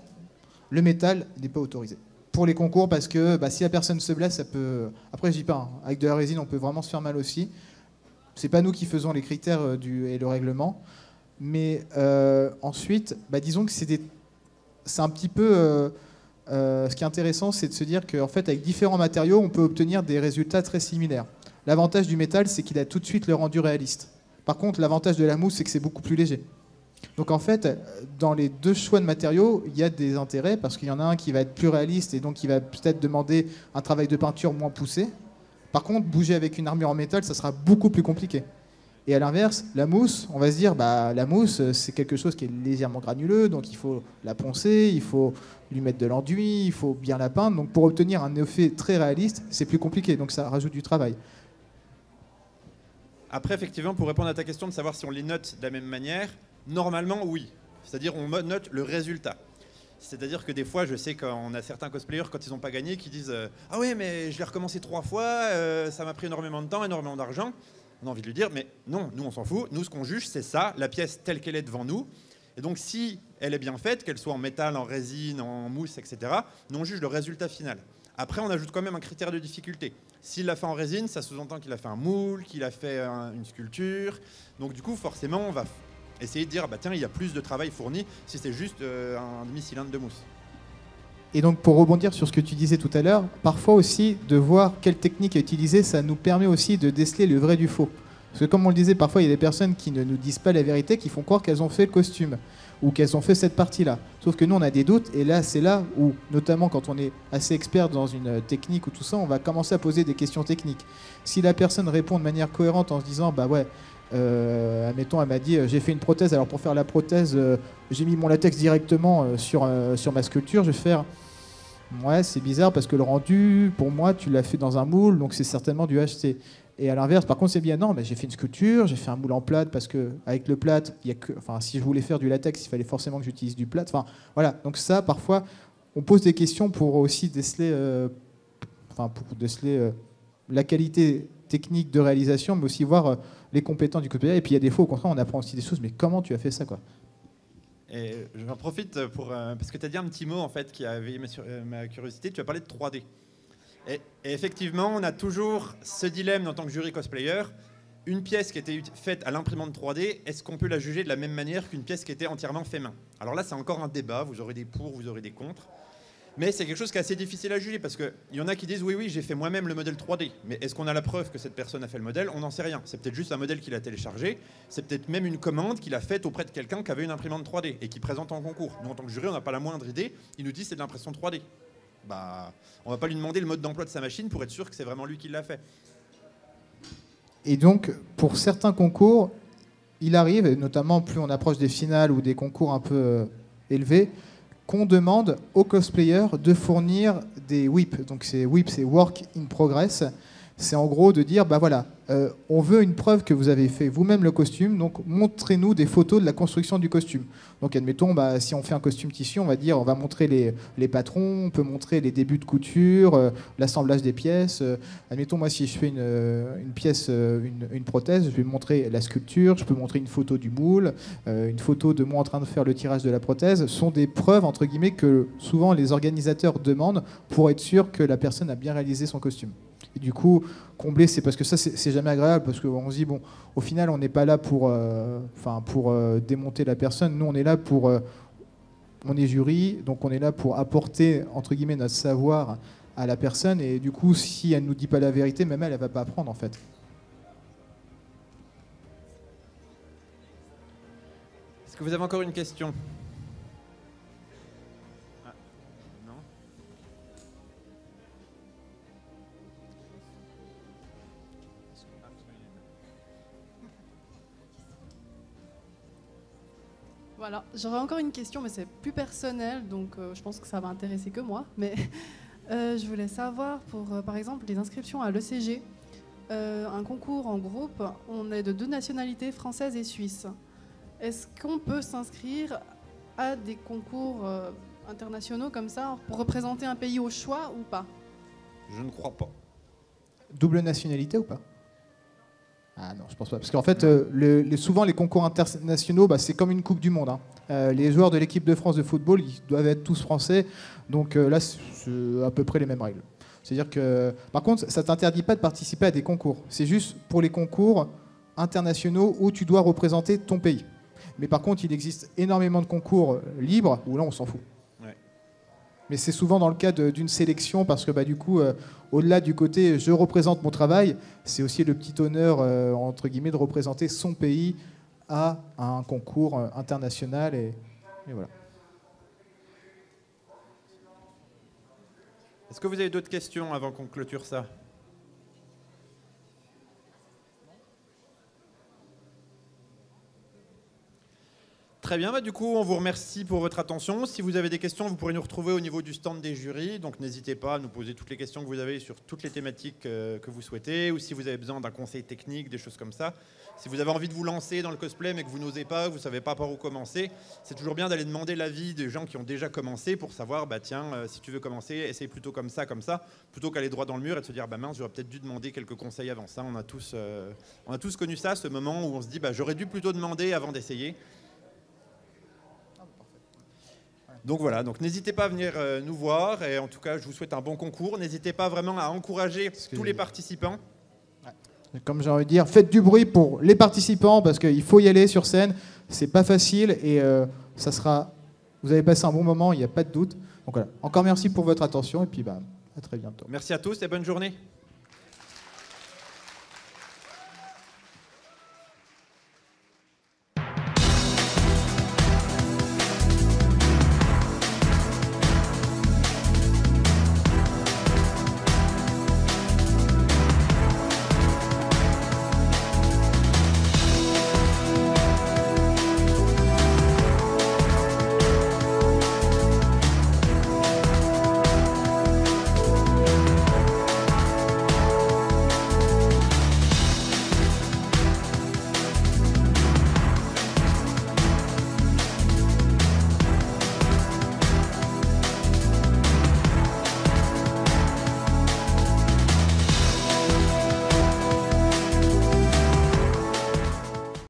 le métal n'est pas autorisé. Pour les concours, parce que si la personne se blesse, ça peut... Après, je dis pas, hein, avec de la résine, on peut vraiment se faire mal aussi. C'est pas nous qui faisons les critères et le règlement. Mais ensuite, disons que c'est un petit peu... ce qui est intéressant, c'est de se dire qu'en fait, avec différents matériaux, on peut obtenir des résultats très similaires. L'avantage du métal, c'est qu'il a tout de suite le rendu réaliste. Par contre, l'avantage de la mousse, c'est que c'est beaucoup plus léger. Donc en fait, dans les deux choix de matériaux, il y a des intérêts, parce qu'il y en a un qui va être plus réaliste et donc qui va peut-être demander un travail de peinture moins poussé. Par contre, bouger avec une armure en métal, ça sera beaucoup plus compliqué. Et à l'inverse, la mousse, on va se dire, la mousse, c'est quelque chose qui est légèrement granuleux, donc il faut la poncer, il faut lui mettre de l'enduit, il faut bien la peindre. Donc pour obtenir un effet très réaliste, c'est plus compliqué, donc ça rajoute du travail. Après, effectivement, pour répondre à ta question de savoir si on les note de la même manière, normalement, oui. C'est-à-dire on note le résultat. C'est-à-dire que des fois, je sais qu'on a certains cosplayers, quand ils n'ont pas gagné, qui disent « Ah ouais, mais je l'ai recommencé 3 fois, ça m'a pris énormément de temps, énormément d'argent. » On a envie de lui dire « Mais non, nous on s'en fout. Nous, ce qu'on juge, c'est ça, la pièce telle qu'elle est devant nous. Et donc, si elle est bien faite, qu'elle soit en métal, en résine, en mousse, etc., nous on juge le résultat final. Après, on ajoute quand même un critère de difficulté. S'il l'a fait en résine, ça sous-entend qu'il a fait un moule, qu'il a fait une sculpture. Donc du coup, forcément, on va essayer de dire, tiens, il y a plus de travail fourni si c'est juste un demi-cylindre de mousse. Et donc pour rebondir sur ce que tu disais tout à l'heure, parfois aussi de voir quelle technique est utilisée, ça nous permet aussi de déceler le vrai du faux. Parce que comme on le disait, parfois il y a des personnes qui ne nous disent pas la vérité, qui font croire qu'elles ont fait le costume ou qu'elles ont fait cette partie-là. Sauf que nous on a des doutes, et là c'est là où, notamment quand on est assez expert dans une technique ou tout ça, on va commencer à poser des questions techniques. Si la personne répond de manière cohérente en se disant admettons, elle m'a dit j'ai fait une prothèse, alors pour faire la prothèse, j'ai mis mon latex directement sur ma sculpture, je vais faire ouais, c'est bizarre parce que le rendu, pour moi, tu l'as fait dans un moule, donc c'est certainement du HT. Et à l'inverse, par contre, c'est bien non, mais j'ai fait une sculpture, j'ai fait un moule en plâtre parce que avec le plâtre, il y a que, si je voulais faire du latex, il fallait forcément que j'utilise du plâtre. Enfin, voilà. Donc ça, parfois, on pose des questions pour aussi déceler, la qualité technique de réalisation, mais aussi voir les compétences du cosplayer. Et puis il y a des fois, au contraire, on apprend aussi des choses. Mais comment tu as fait ça, quoi? Et j'en profite parce que tu as dit un petit mot en fait qui a éveillé ma curiosité. Tu as parlé de 3D. Et effectivement, on a toujours ce dilemme en tant que jury cosplayer. Une pièce qui était faite à l'imprimante 3D, est-ce qu'on peut la juger de la même manière qu'une pièce qui était entièrement fait main? Alors là, c'est encore un débat. Vous aurez des pour, vous aurez des contre. Mais c'est quelque chose qui est assez difficile à juger parce qu'il y en a qui disent oui, j'ai fait moi-même le modèle 3D. Mais est-ce qu'on a la preuve que cette personne a fait le modèle? On n'en sait rien. C'est peut-être juste un modèle qu'il a téléchargé. C'est peut-être même une commande qu'il a faite auprès de quelqu'un qui avait une imprimante 3D et qui présente en concours. Nous, en tant que jury, on n'a pas la moindre idée. Il nous dit c'est de l'impression 3D. On va pas lui demander le mode d'emploi de sa machine pour être sûr que c'est vraiment lui qui l'a fait. Et donc, pour certains concours, il arrive, et notamment plus on approche des finales ou des concours un peu élevés, qu'on demande aux cosplayers de fournir des WIP. Donc WIP, c'est Work in Progress. c'est en gros de dire, bah voilà, on veut une preuve que vous avez fait vous-même le costume, donc montrez-nous des photos de la construction du costume. Donc admettons, bah, si on fait un costume tissu, on va montrer les patrons, on peut montrer les débuts de couture, l'assemblage des pièces. Admettons, moi, si je fais une pièce, une prothèse, je vais montrer la sculpture, je peux montrer une photo du moule, une photo de moi en train de faire le tirage de la prothèse. Ce sont des preuves, entre guillemets, que souvent les organisateurs demandent pour être sûr que la personne a bien réalisé son costume. Et du coup, combler, c'est parce que ça, c'est jamais agréable, parce qu'on se dit, bon, au final, on n'est pas là pour démonter la personne. Nous, on est là on est jury, donc on est là pour apporter, entre guillemets, notre savoir à la personne. Et du coup, si elle ne nous dit pas la vérité, même elle ne va pas apprendre, en fait. Est-ce que vous avez encore une question? Voilà, j'aurais encore une question, mais c'est plus personnel, donc je pense que ça va intéresser que moi. Mais je voulais savoir, pour par exemple les inscriptions à l'ECG, un concours en groupe, on est de 2 nationalités, française et suisse. Est-ce qu'on peut s'inscrire à des concours internationaux comme ça pour représenter un pays au choix ou pas? Je ne crois pas. Double nationalité ou pas? Ah non, je pense pas. Parce qu'en fait, souvent les concours internationaux, bah, c'est comme une Coupe du Monde. Hein. Les joueurs de l'équipe de France de football, ils doivent être tous français. Donc là, c'est à peu près les mêmes règles. C'est-à-dire que, par contre, ça ne t'interdit pas de participer à des concours. C'est juste pour les concours internationaux où tu dois représenter ton pays. Mais par contre, il existe énormément de concours libres où là, on s'en fout. Ouais. Mais c'est souvent dans le cas d'une sélection parce que bah, du coup, au-delà du côté je représente mon travail, c'est aussi le petit honneur, entre guillemets, de représenter son pays à un concours international. Et voilà. Est-ce que vous avez d'autres questions avant qu'on clôture ça? Très bien, bah du coup, on vous remercie pour votre attention. Si vous avez des questions, vous pourrez nous retrouver au niveau du stand des jurys. Donc n'hésitez pas à nous poser toutes les questions que vous avez sur toutes les thématiques que vous souhaitez, ou si vous avez besoin d'un conseil technique, des choses comme ça. Si vous avez envie de vous lancer dans le cosplay mais que vous n'osez pas, vous ne savez pas par où commencer, c'est toujours bien d'aller demander l'avis des gens qui ont déjà commencé pour savoir, bah tiens, si tu veux commencer, essaye plutôt comme ça, plutôt qu'aller droit dans le mur et de se dire, bah mince, j'aurais peut-être dû demander quelques conseils avant ça. On a tous connu ça, ce moment où on se dit, bah j'aurais dû plutôt demander avant d'essayer. Donc voilà, donc n'hésitez pas à venir nous voir, et en tout cas je vous souhaite un bon concours. N'hésitez pas vraiment à encourager tous les participants. Comme j'ai envie de dire, faites du bruit pour les participants parce qu'il faut y aller sur scène, c'est pas facile et vous avez passé un bon moment, il n'y a pas de doute. Donc voilà, encore merci pour votre attention et puis bah, à très bientôt. Merci à tous et bonne journée.